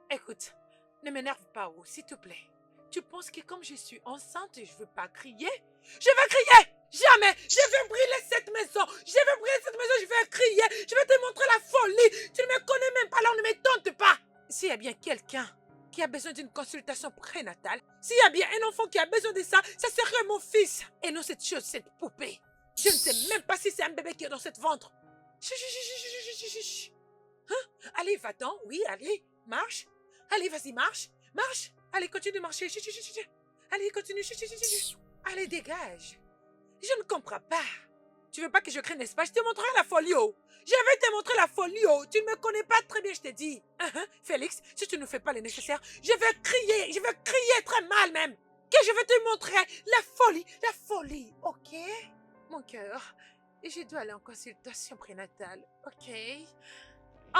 Écoute, ne m'énerve pas, s'il te plaît. Tu penses que comme je suis enceinte, je ne veux pas crier? Je vais crier! Jamais! Je vais brûler cette maison! Je vais crier! Je vais te montrer la folie! Tu ne me connais même pas, alors ne me tente pas! S'il y a bien quelqu'un qui a besoin d'une consultation prénatale, s'il y a bien un enfant qui a besoin de ça, ça serait mon fils! Et non cette chose, cette poupée! Je ne sais même pas si c'est un bébé qui est dans cette ventre! Hein? Allez, va-t'en, oui, allez, marche! Allez, vas-y, marche! Marche! Allez, continue de marcher! Allez, continue! Allez, dégage! Je ne comprends pas! Tu veux pas que je crie, n'est-ce pas? Je te montrerai la folie, oh. Je vais te montrer la folie, oh. Tu ne me connais pas très bien, je te dis. Félix, si tu ne fais pas le nécessaire, je vais crier très mal même. Que je vais te montrer la folie, ok? Mon cœur, je dois aller en consultation prénatale, ok?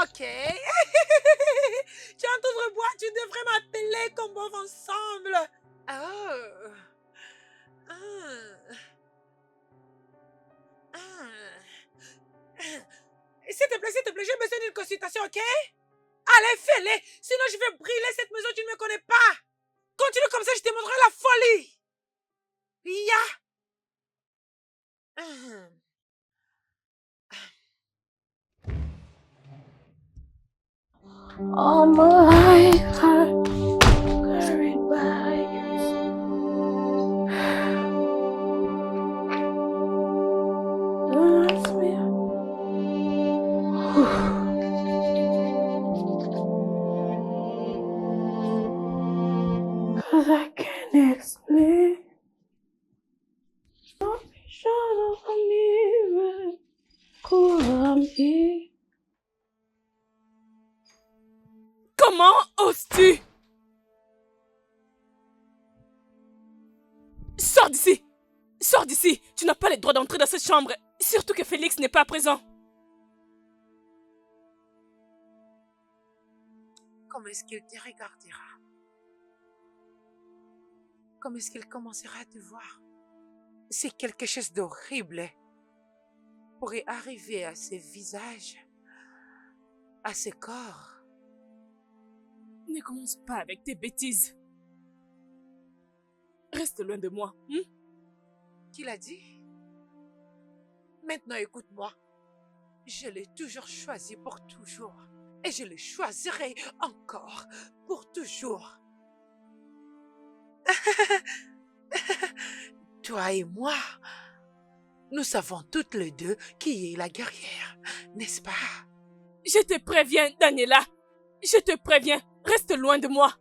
Ok. Tu es en train de boire, tu devrais m'appeler qu'on boive ensemble. Oh. S'il te plaît, j'ai besoin d'une consultation, ok? Allez, fais-le. Sinon, je vais brûler cette maison, tu ne me connais pas. Continue comme ça, je te montrerai la folie. All my life I'm carried by your Don't ask me. 'Cause I can't explain. Don't be short of a miracle I'm here. Comment oses-tu? Sors d'ici! Sors d'ici! Tu n'as pas le droit d'entrer dans cette chambre. Surtout que Félix n'est pas présent. Comment est-ce qu'il te regardera? Comment est-ce qu'il commencera à te voir? C'est quelque chose d'horrible pourrait arriver à ce visage, à ce corps. Ne commence pas avec tes bêtises. Reste loin de moi. Qui l'a dit? Maintenant, écoute-moi. Je l'ai toujours choisi pour toujours. Et je le choisirai encore pour toujours. Toi et moi, nous savons toutes les deux qui est la guerrière, n'est-ce pas? Je te préviens, Daniela. Je te préviens. Reste loin de moi.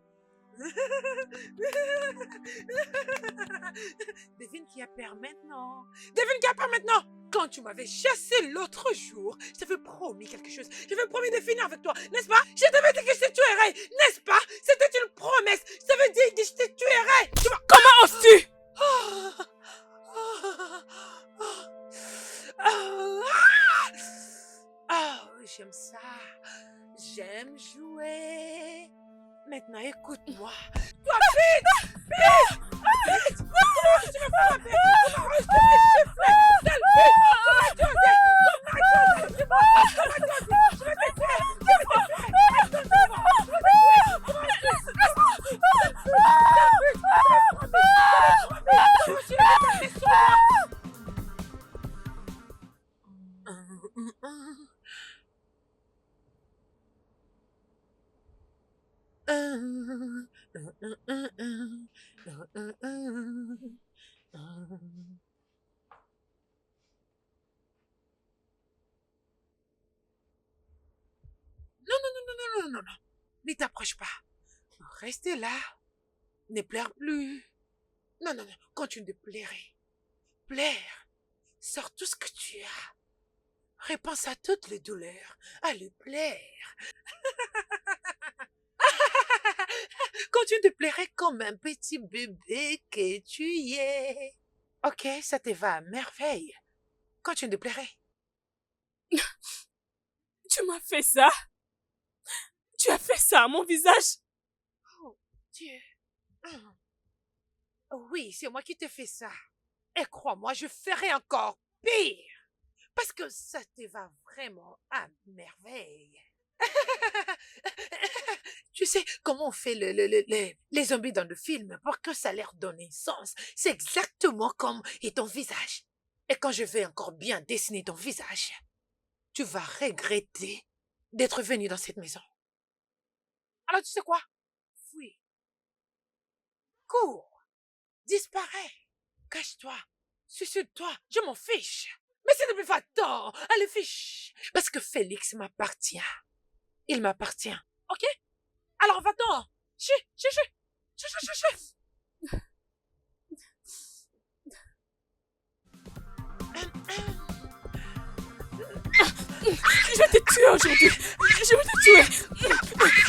Devine qui a peur maintenant. Devine qui a peur maintenant. Quand tu m'avais chassé l'autre jour, je t'avais promis quelque chose. Je t'avais promis de finir avec toi, n'est-ce pas? Je t'avais dit que je te tuerais, n'est-ce pas? C'était une promesse. Je t'avais dit que je te tuerais. Comment oses-tu? Oh, j'aime ça. J'aime jouer. Maintenant, écoute-moi. Toi, vite! Vite! Vite! Comment tu me frappes? Comment tu me chiffres? Sale vite! Comment tu osais? Comment tu osais? Dis-moi! Comment tu osais? Je vais te tuer! Je vais te tuer! Comment non. Ne t'approche pas. Restez là. Ne pleure plus. Non. Continue de pleurer. Plaire. Sors tout ce que tu as. Repense à toutes les douleurs. À le plaire. Continue de pleurer comme un petit bébé que tu y es. Ok, ça te va à merveille. Continue de pleurer. Tu m'as fait ça. Tu as fait ça à mon visage. Oh, Dieu. Oui, c'est moi qui te fais ça. Et crois-moi, je ferai encore pire. Parce que ça te va vraiment à merveille. Tu sais comment on fait les zombies dans le film pour que ça leur donne un sens. C'est exactement comme est ton visage. Et quand je vais encore bien dessiner ton visage, tu vas regretter d'être venu dans cette maison. Alors tu sais quoi? Fuis. Cours. Disparais. Cache-toi. Suicide-toi. Je m'en fiche. Mais c'est depuis va-t'en. Allez, fiche. Parce que Félix m'appartient. Il m'appartient. Ok? Alors va-t'en. Chut. tuer aujourd'hui. Je vais te tuer.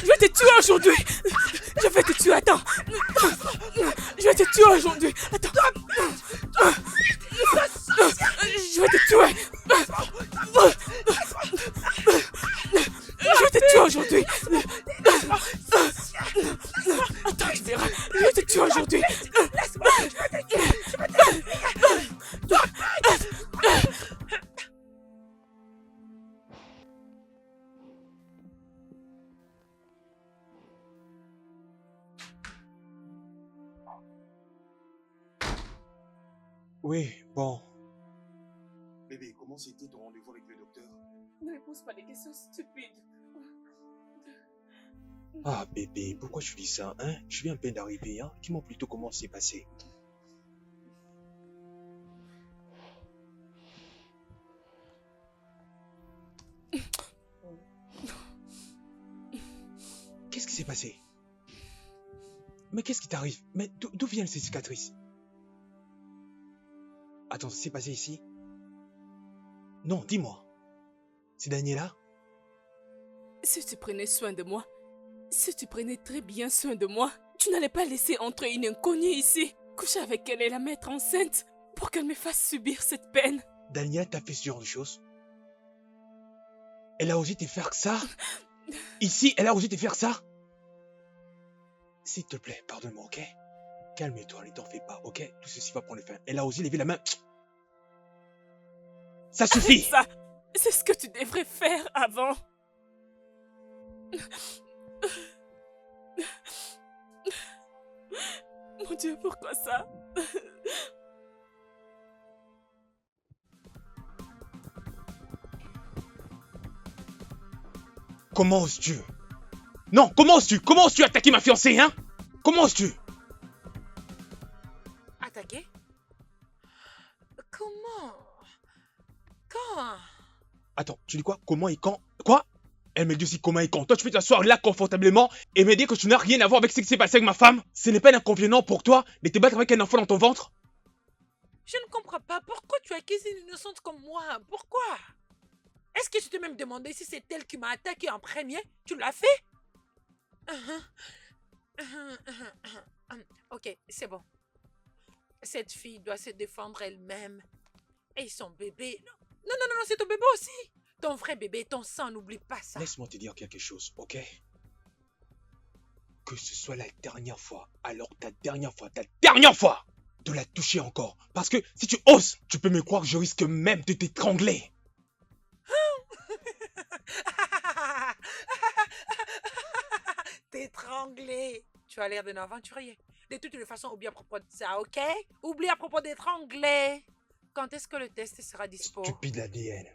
Je vais te tuer aujourd'hui. Je vais te tuer, attends. Je vais te tuer aujourd'hui. Attends. Je vais te tuer. Je vais te tuer aujourd'hui. Attends, tu verras. Je vais te tuer aujourd'hui. Oui, bon. Bébé, comment c'était ton rendez-vous avec le docteur? Ne me pose pas des questions stupides. Ah, bébé, pourquoi tu dis ça, hein? Je viens à peine d'arriver, hein? Dis-moi plutôt comment c'est passé. Qu'est-ce qui s'est passé? Mais qu'est-ce qui t'arrive? Mais d'où viennent ces cicatrices? Attends, ça s'est passé ici? Non, dis-moi. C'est Daniela? Si tu prenais soin de moi, si tu prenais très bien soin de moi, tu n'allais pas laisser entrer une inconnue ici, coucher avec elle et la mettre enceinte pour qu'elle me fasse subir cette peine. Daniela t'a fait ce genre de choses? Elle a osé te faire ça? Ici, elle a osé te faire ça? S'il te plaît, pardonne-moi, ok? Calme-toi, ne t'en fais pas, ok? Tout ceci va prendre fin. Elle a osé lever la main. Ça suffit! Ça, c'est ce que tu devrais faire avant. Mon Dieu, pourquoi ça? Comment oses-tu? Non, comment oses-tu? Comment oses-tu attaquer ma fiancée, hein? Comment oses-tu? Attaquer? Comment? Quand? Attends, tu dis quoi? Comment et quand? Quoi? Elle me dit aussi comment et quand. Toi, tu peux t'asseoir là confortablement et me dire que tu n'as rien à voir avec ce qui s'est passé avec ma femme? Ce n'est pas un inconvénient pour toi de te battre avec un enfant dans ton ventre? Je ne comprends pas. Pourquoi tu accuses une innocente comme moi? Pourquoi? Est-ce que tu t'es même demandé si c'est elle qui m'a attaqué en premier? Tu l'as fait? Ok, c'est bon. Cette fille doit se défendre elle-même. Et son bébé... Non, non, non, non, c'est ton bébé aussi. Ton vrai bébé, ton sang, n'oublie pas ça. Laisse-moi te dire quelque chose, ok? Que ce soit la dernière fois, alors ta dernière fois de la toucher encore. Parce que si tu oses, tu peux me croire que je risque même de t'étrangler. T'étrangler. Tu as l'air d'un aventurier. De toutes les façons, oublie à propos de ça, ok? Oublie à propos d'étrangler. Quand est-ce que le test sera dispo? Stupide ADN.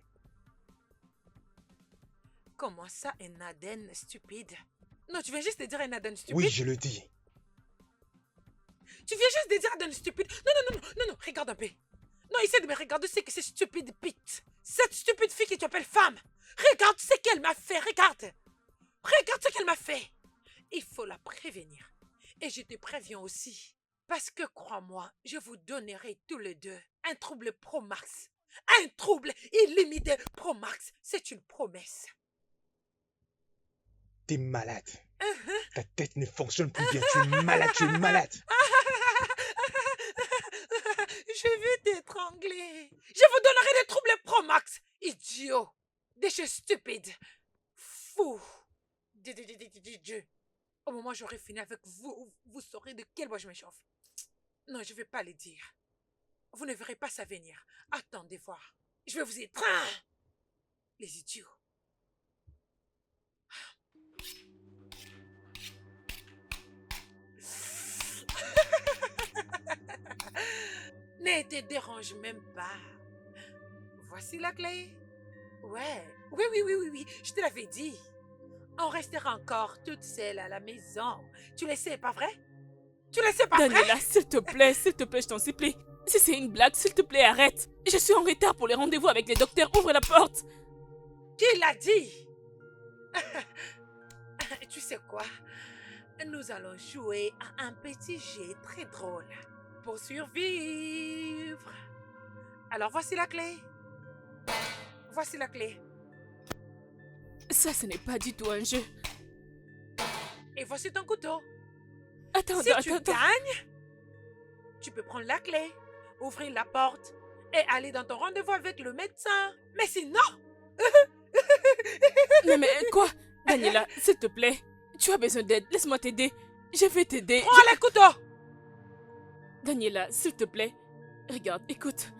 Comment ça, un ADN stupide? Non, tu viens juste de dire un ADN stupide? Oui, je le dis. Tu viens juste de dire ADN stupide? Non, non, non, non, non, non, regarde un peu. Non, essaie de me regarder, c'est que c'est stupide, Pete. Cette stupide fille que tu appelles femme. Regarde ce qu'elle m'a fait, regarde. Regarde ce qu'elle m'a fait. Il faut la prévenir. Et je te préviens aussi. Parce que crois-moi, je vous donnerai tous les deux un trouble pro-max. Un trouble illimité pro-max. C'est une promesse. T'es malade. Ta tête ne fonctionne plus bien. Tu es malade, tu es malade. Je vais t'étrangler. Je vous donnerai des troubles pro-max. Idiot. Des choses stupides. Fou. Dieu. Au moment où j'aurai fini avec vous, vous saurez de quel bois je m'échauffe. Non, je ne vais pas le dire. Vous ne verrez pas ça venir. Attendez voir. Je vais vous étreindre. Les idiots. Ne te dérange même pas. Voici la clé. Ouais. Oui, je te l'avais dit. On restera encore toutes seules à la maison. Tu le sais, pas vrai? Tu le sais, pas vrai? Daniela, s'il te plaît, je t'en supplie. Si c'est une blague, s'il te plaît, arrête. Je suis en retard pour les rendez-vous avec les docteurs. Ouvre la porte. Qui l'a dit? Tu sais quoi? Nous allons jouer à un petit jeu très drôle pour survivre. Alors, voici la clé. Voici la clé. Ça, ce n'est pas du tout un jeu. Et voici ton couteau. Attends, Si attends, tu attends. gagnes, tu peux prendre la clé, ouvrir la porte et aller dans ton rendez-vous avec le médecin. Mais sinon, Mais quoi? Daniela, s'il te plaît. Tu as besoin d'aide. Laisse-moi t'aider. Je vais t'aider. prends le couteau. Daniela, s'il te plaît. Regarde, écoute.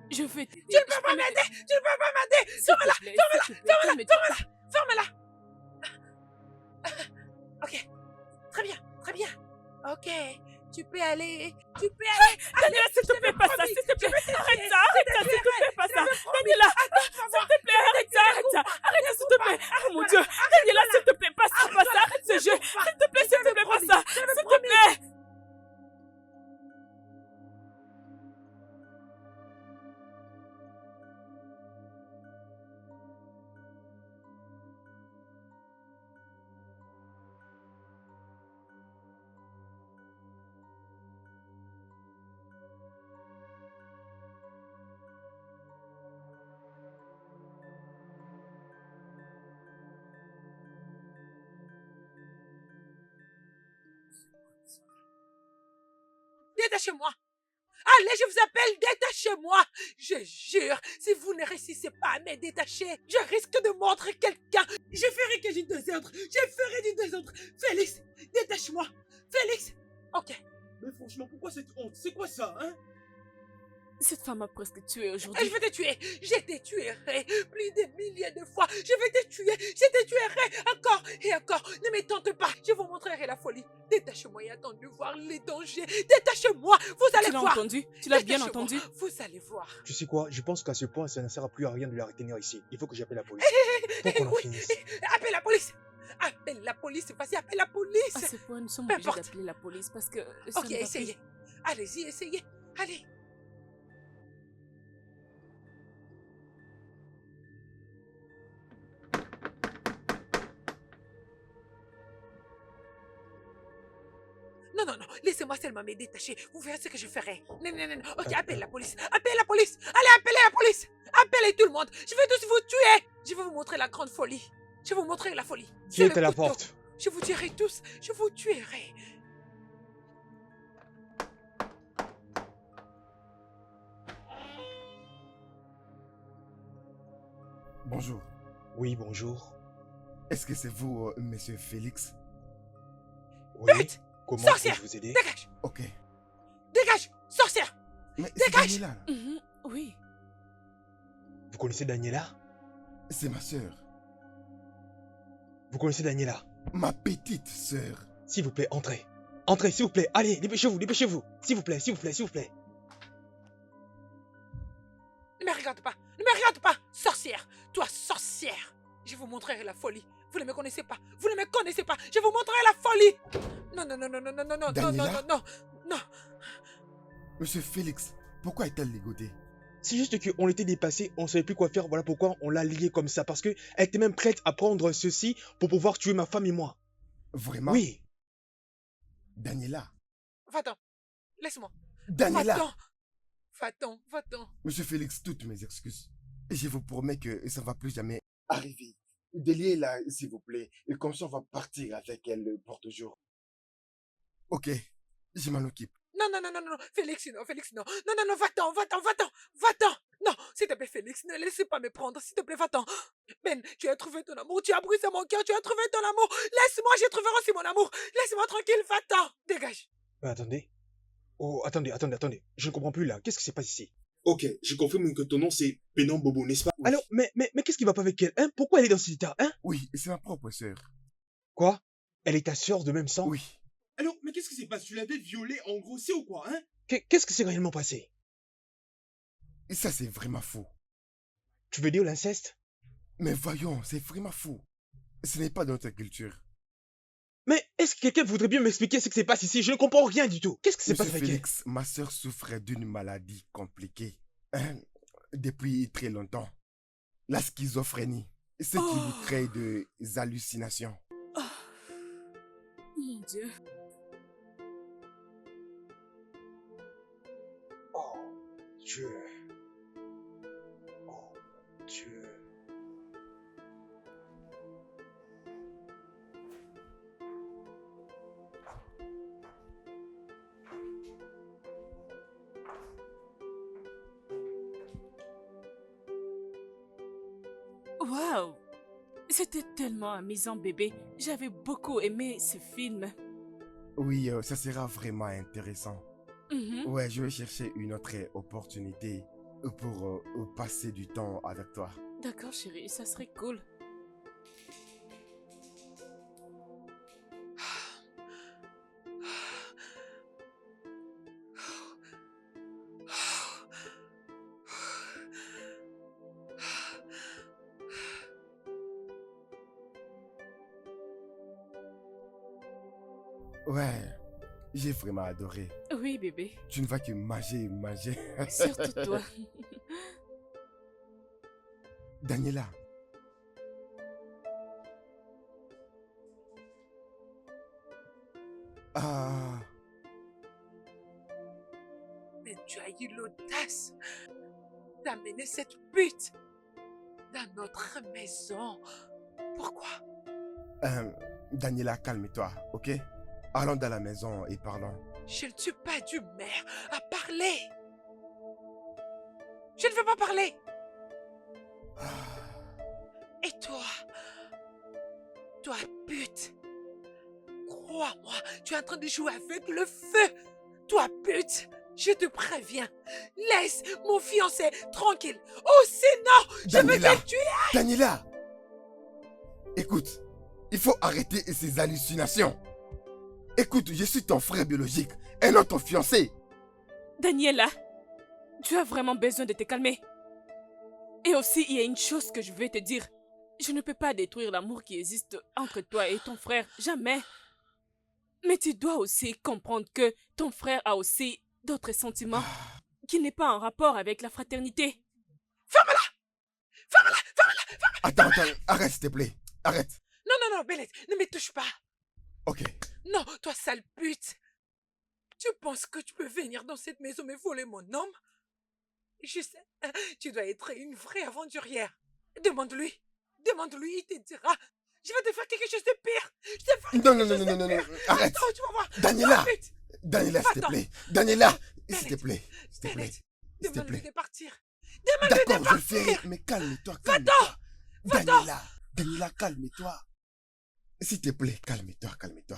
Je vais t'aider. Tu ne peux pas m'aider. Tu ne peux pas m'aider. Ferme-la, ferme-la, Ferme-la. Ok. Très bien. Très bien. Ok. Tu peux aller. Tu peux aller. Daniela, s'il te plaît, pas ça, s'il te plaît. Arrête ça, s'il te plaît, pas ça. Daniela, s'il te plaît, arrête ça. Arrête ça, s'il te plaît. Oh mon Dieu. Daniela, s'il te plaît, pas ça, pas ça. Arrête ce jeu. S'il te plaît, pas ça. S'il te plaît. Détachez-moi. Allez, je vous appelle, détachez-moi. Je jure, si vous ne réussissez pas à me détacher, je risque de mordre quelqu'un. Je ferai que du désordre. Je ferai du désordre. Félix, détache-moi. Félix. Ok. Mais franchement, pourquoi cette honte? C'est quoi ça, hein? Cette femme a presque tué Et aujourd'hui. je vais te tuer. Je te tuerai plus de milliers de fois. Je vais te tuer. Je te tuerai encore et encore. Ne me tente pas. Je vous montrerai la folie. Détachez-moi et attendez de voir les dangers. Détachez-moi. Vous allez Tu l'as voir. entendu? Tu l'as bien Détachez-moi. entendu? Vous allez voir. Tu sais quoi? Je pense qu'à ce point, ça ne sert à plus à rien de la retenir ici. Il faut que j'appelle la police. Faut qu'on en Oui. finisse. Appelle la police. Appelle la police. Vas-y, appelle la police. À ce point, nous sommes Peu obligés importe. d'appeler la police parce que ça Ok, ne va essayez. plus. Allez-y, essayez. Allez. Non, non, non. Laissez-moi seulement me détacher. Vous verrez ce que je ferai. Non, non, non, non. Ok, appelle la police. Appelle la police. Allez, appelez la police. Appelez tout le monde. Je vais tous vous tuer. Je vais vous montrer la grande folie. Je vais vous montrer la folie. Qui C'est est le à la couteau. porte? Je vous tuerai tous. Je vous tuerai. Bonjour. Oui, bonjour. Est-ce que c'est vous, monsieur Félix? Oui. Bête! Comment Sorcière! puis-je vous aider? Dégage. Ok. Dégage. Sorcière. Mais c'est Dégage! Daniela. Mhm, oui. Vous connaissez Daniela? C'est ma sœur. Vous connaissez Daniela? Ma petite sœur. S'il vous plaît, entrez. Entrez, s'il vous plaît. Allez, dépêchez-vous, dépêchez-vous. S'il vous plaît, s'il vous plaît, s'il vous plaît. Ne me regarde pas. Ne me regarde pas. Sorcière. Toi, sorcière. Je vous montrerai la folie. Vous ne me connaissez pas. Vous ne me connaissez pas. Je vous montrerai la folie. Non, non, non, non, non, non, non, non, non, Daniela? non, non, non. Monsieur Félix, pourquoi est-elle ligotée? C'est juste qu'on était dépassé, on savait plus quoi faire, voilà pourquoi on l'a liée comme ça. Parce que elle était même prête à prendre ceci pour pouvoir tuer ma femme et moi. Vraiment? Oui. Daniela. Va-t'en. Laisse-moi. Daniela. Va-t'en. Va-t'en. Va-t'en. Monsieur Félix, toutes mes excuses. Et je vous promets que ça ne va plus jamais arriver. Déliez-la, s'il vous plaît. Et comme ça, on va partir avec elle pour toujours. Ok, je m'en occupe. Non, non, non, non, non. Félix, non, Félix, non. Non, non, non, va-t'en, va-t'en, va-t'en, va-t'en. Non, s'il te plaît, Félix, ne laissez pas me prendre. S'il te plaît, va-t'en. Ben, tu as trouvé ton amour, tu as brisé mon cœur, tu as trouvé ton amour. Laisse-moi, je trouverai aussi mon amour. Laisse-moi tranquille, va-t'en. Dégage. Mais attendez. Oh, attendez. Je ne comprends plus là. Qu'est-ce qui se passe ici? Ok, je confirme que ton nom c'est Pénon Bobo, n'est-ce pas? Oui. Alors, mais qu'est-ce qui va pas avec elle, hein? Pourquoi elle est dans cet état, hein? Oui, c'est ma propre sœur. Quoi? Elle est ta sœur de même sang? Oui. Alors, mais qu'est-ce qui s'est passé? Tu l'avais violée en gros, c'est ou quoi, hein? Qu'est-ce qui s'est réellement passé? Et ça, c'est vraiment fou. Tu veux dire l'inceste? Mais voyons, c'est vraiment fou. Ce n'est pas dans notre culture. Mais est-ce que quelqu'un voudrait bien m'expliquer ce qui se passe ici? Je ne comprends rien du tout. Qu'est-ce qui se Monsieur passe avec elle? Félix, ma sœur souffrait d'une maladie compliquée. Hein, depuis très longtemps. La schizophrénie. Ce qui lui crée des hallucinations. Mon Dieu. Oh, Dieu. Oh, Dieu. Waouh! C'était tellement amusant, bébé. J'avais beaucoup aimé ce film. Oui, ça sera vraiment intéressant. Mhm. Ouais, je vais chercher une autre opportunité pour passer du temps avec toi. D'accord, chérie, ça serait cool. Ouais, j'ai vraiment adoré. Oui, bébé. Tu ne vas que manger, manger. Surtout toi. Daniela. Ah, Mais tu as eu l'audace d'amener cette pute dans notre maison. Pourquoi? Daniela, calme-toi, ok? Allons dans la maison et parlons. Je ne suis pas d'humeur à parler. Je ne veux pas parler. Et toi pute, crois-moi, tu es en train de jouer avec le feu. Toi pute, je te préviens, laisse mon fiancé tranquille. Oh sinon, je vais Daniela, te tuer. Daniela, écoute, il faut arrêter ces hallucinations. Écoute, je suis ton frère biologique et non ton fiancé. Daniela, tu as vraiment besoin de te calmer. Et aussi, il y a une chose que je vais te dire. Je ne peux pas détruire l'amour qui existe entre toi et ton frère, jamais. Mais tu dois aussi comprendre que ton frère a aussi d'autres sentiments qui n'est pas en rapport avec la fraternité. Ferme-la. Ferme-la, ferme-la, ferme-la. Attends, arrête s'il te plaît. Arrête. Non, Bennett, ne me touche pas. Ok. Non, toi sale pute. Tu penses que tu peux venir dans cette maison me voler mon homme? Je sais, tu dois être une vraie aventurière. Demande-lui, il te dira. Je vais te faire quelque chose de pire. Je te ferai Non, quelque chose de non, pire. arrête. Attends, tu vas voir. Daniela, Oh, pute. Daniela, s'il te Va-t'en. plaît. Daniela, s'il te Bennett, plaît. S'il te plaît. Bennett, S'il te demande-lui plaît. de partir. Demande-lui de D'accord, je le ferai, partir. mais calme-toi, Va-t'en. calme-toi. Va-t'en. Daniela, Daniela, calme-toi. S'il te plaît, calme-toi, calme-toi.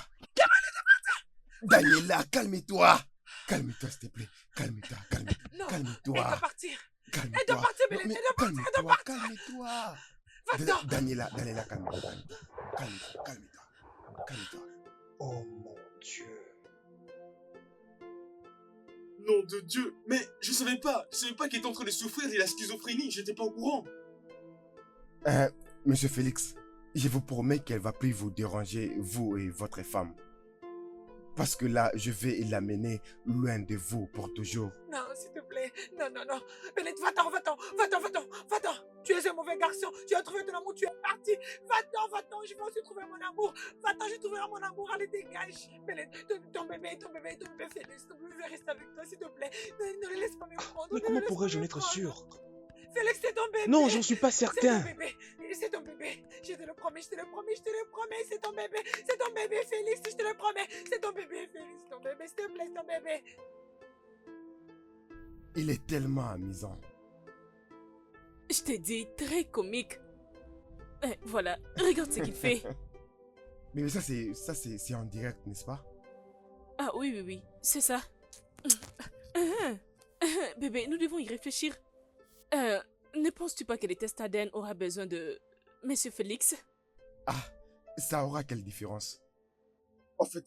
Daniela, calme-toi. Calme-toi, s'il te plaît. Calme-toi, calme-toi. Non, Calme-toi. elle doit partir. Calme-toi. Elle doit partir, Non, Bennett, mais elle doit partir, elle doit calme-toi, partir. calme-toi. Va-t'en. Daniela, calme-toi, calme-toi. Calme-toi, calme-toi. Calme-toi. Oh mon Dieu. Nom de Dieu. Mais je savais pas qu'il était en train de souffrir de la schizophrénie. J'étais pas au courant. Monsieur Félix, je vous promets qu'elle va plus vous déranger, vous et votre femme. Parce que là, je vais l'amener loin de vous pour toujours. Non, s'il te plaît. Non. Bennett, va-t'en. Tu es un mauvais garçon. Tu as trouvé ton amour, tu es parti. Va-t'en. Je vais aussi trouver mon amour. Va-t'en, je trouverai mon amour. Allez, dégage. Bennett, ton bébé, Félix, ton bébé reste avec toi, s'il te plaît. Ne le laisse pas me prendre. Mais comment pourrais-je en être sûr? Félix, c'est ton bébé. Non, j'en suis pas C'est certain. ton bébé. Je te le promets. C'est ton bébé, Félix. Je te le promets. C'est ton bébé, Félix. Ton bébé, s'il te plaît, ton bébé. Il est tellement amusant. Je t'ai dit, très comique. Voilà, regarde ce qu'il fait. Mais ça c'est en direct, n'est-ce pas? Ah oui, c'est ça. Bébé, nous devons y réfléchir. Ne penses-tu pas que les tests ADN aura besoin de Monsieur Félix? Ah, ça aura quelle différence? En fait,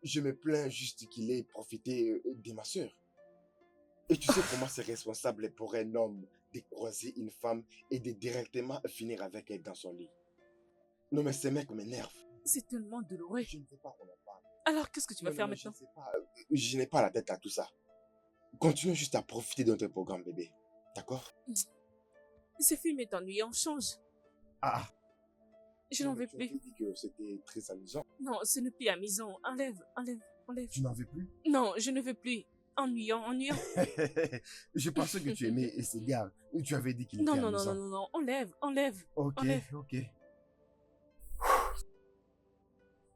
je me plains juste qu'il ait profité de ma soeur. Et tu sais comment c'est responsable pour un homme de croiser une femme et de directement finir avec elle dans son lit. Non mais ces mecs m'énervent. C'est tellement douloureux. Je ne veux pas qu'on en parle. Alors, qu'est-ce que tu vas Non, faire mais je maintenant? sais pas, je n'ai pas la tête à tout ça. Continue juste à profiter de notre programme, bébé. D'accord? Ce film est ennuyant, change. Ah, Je n'en veux tu avais plus. dit que c'était très amusant. Non, ce n'est plus amusant. Enlève. Tu n'en veux plus? Non, je ne veux plus. Ennuyant. Je pensais que tu aimais ces gars. Tu avais dit qu'il était Non, amusant. enlève. Ok, Enlève. ok.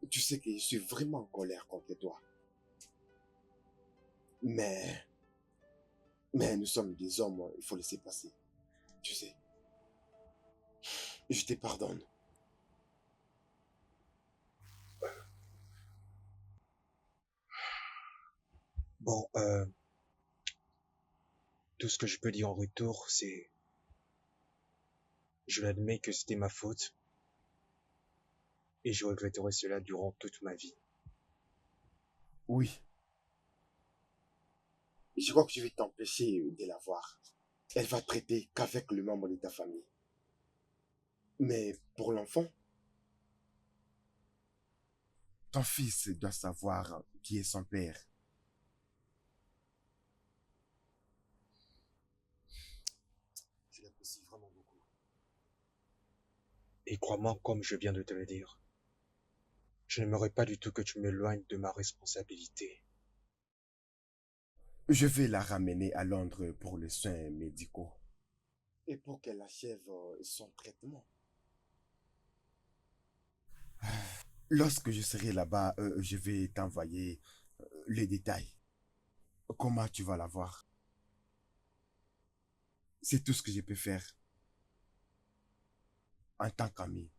Tu sais que je suis vraiment en colère contre toi. Mais nous sommes des hommes, il faut laisser passer. Tu sais. Je te pardonne. Bon, tout ce que je peux dire en retour, c'est... Je l'admets que c'était ma faute, et je regretterai cela durant toute ma vie. Oui, je crois que je vais t'empêcher de la voir. Elle va traiter qu'avec le membre de ta famille. Mais pour l'enfant, ton fils doit savoir qui est son père. Je l'apprécie vraiment beaucoup. Et crois-moi, comme je viens de te le dire, je n'aimerais pas du tout que tu m'éloignes de ma responsabilité. Je vais la ramener à Londres pour les soins médicaux et pour qu'elle achève son traitement. Lorsque je serai là-bas, je vais t'envoyer les détails. Comment tu vas la voir? C'est tout ce que je peux faire en tant qu'ami.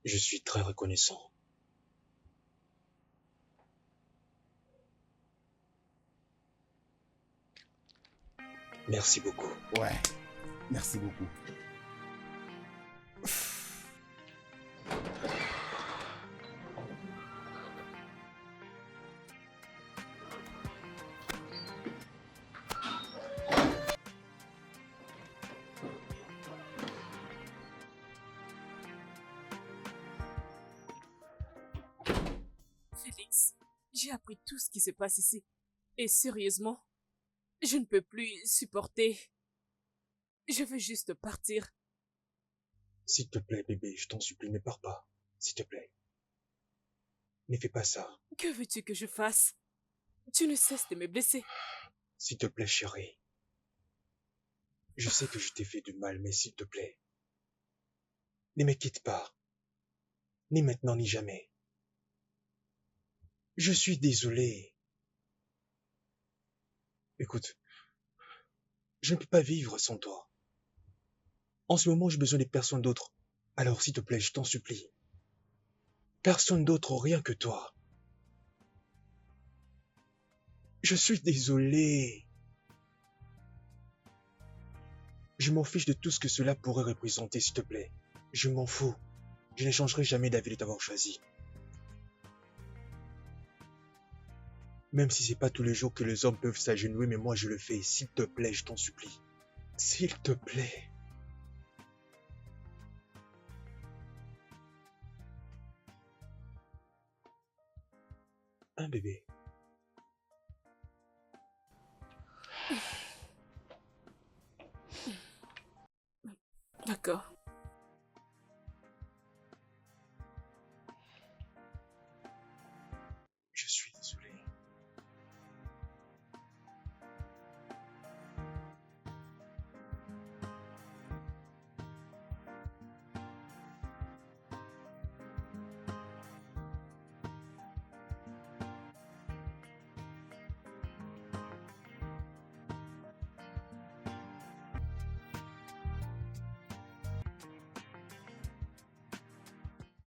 Je suis très reconnaissant. Merci beaucoup. Ouais, merci beaucoup. Félix, j'ai appris tout ce qui se passe ici. Et sérieusement, je ne peux plus supporter. Je veux juste partir. S'il te plaît, bébé, je t'en supplie, ne pars pas. S'il te plaît. Ne fais pas ça. Que veux-tu que je fasse? Tu ne cesses de me blesser. S'il te plaît, chérie. Je sais que je t'ai fait du mal, mais s'il te plaît. Ne me quitte pas. Ni maintenant, ni jamais. Je suis désolé. Écoute, je ne peux pas vivre sans toi. En ce moment, j'ai besoin de personne d'autre. Alors, s'il te plaît, je t'en supplie. Personne d'autre, rien que toi. Je suis désolé. Je m'en fiche de tout ce que cela pourrait représenter, s'il te plaît. Je m'en fous. Je ne changerai jamais d'avis de t'avoir choisi. Même si c'est pas tous les jours que les hommes peuvent s'agenouiller, mais moi je le fais. S'il te plaît, je t'en supplie. S'il te plaît. Un bébé.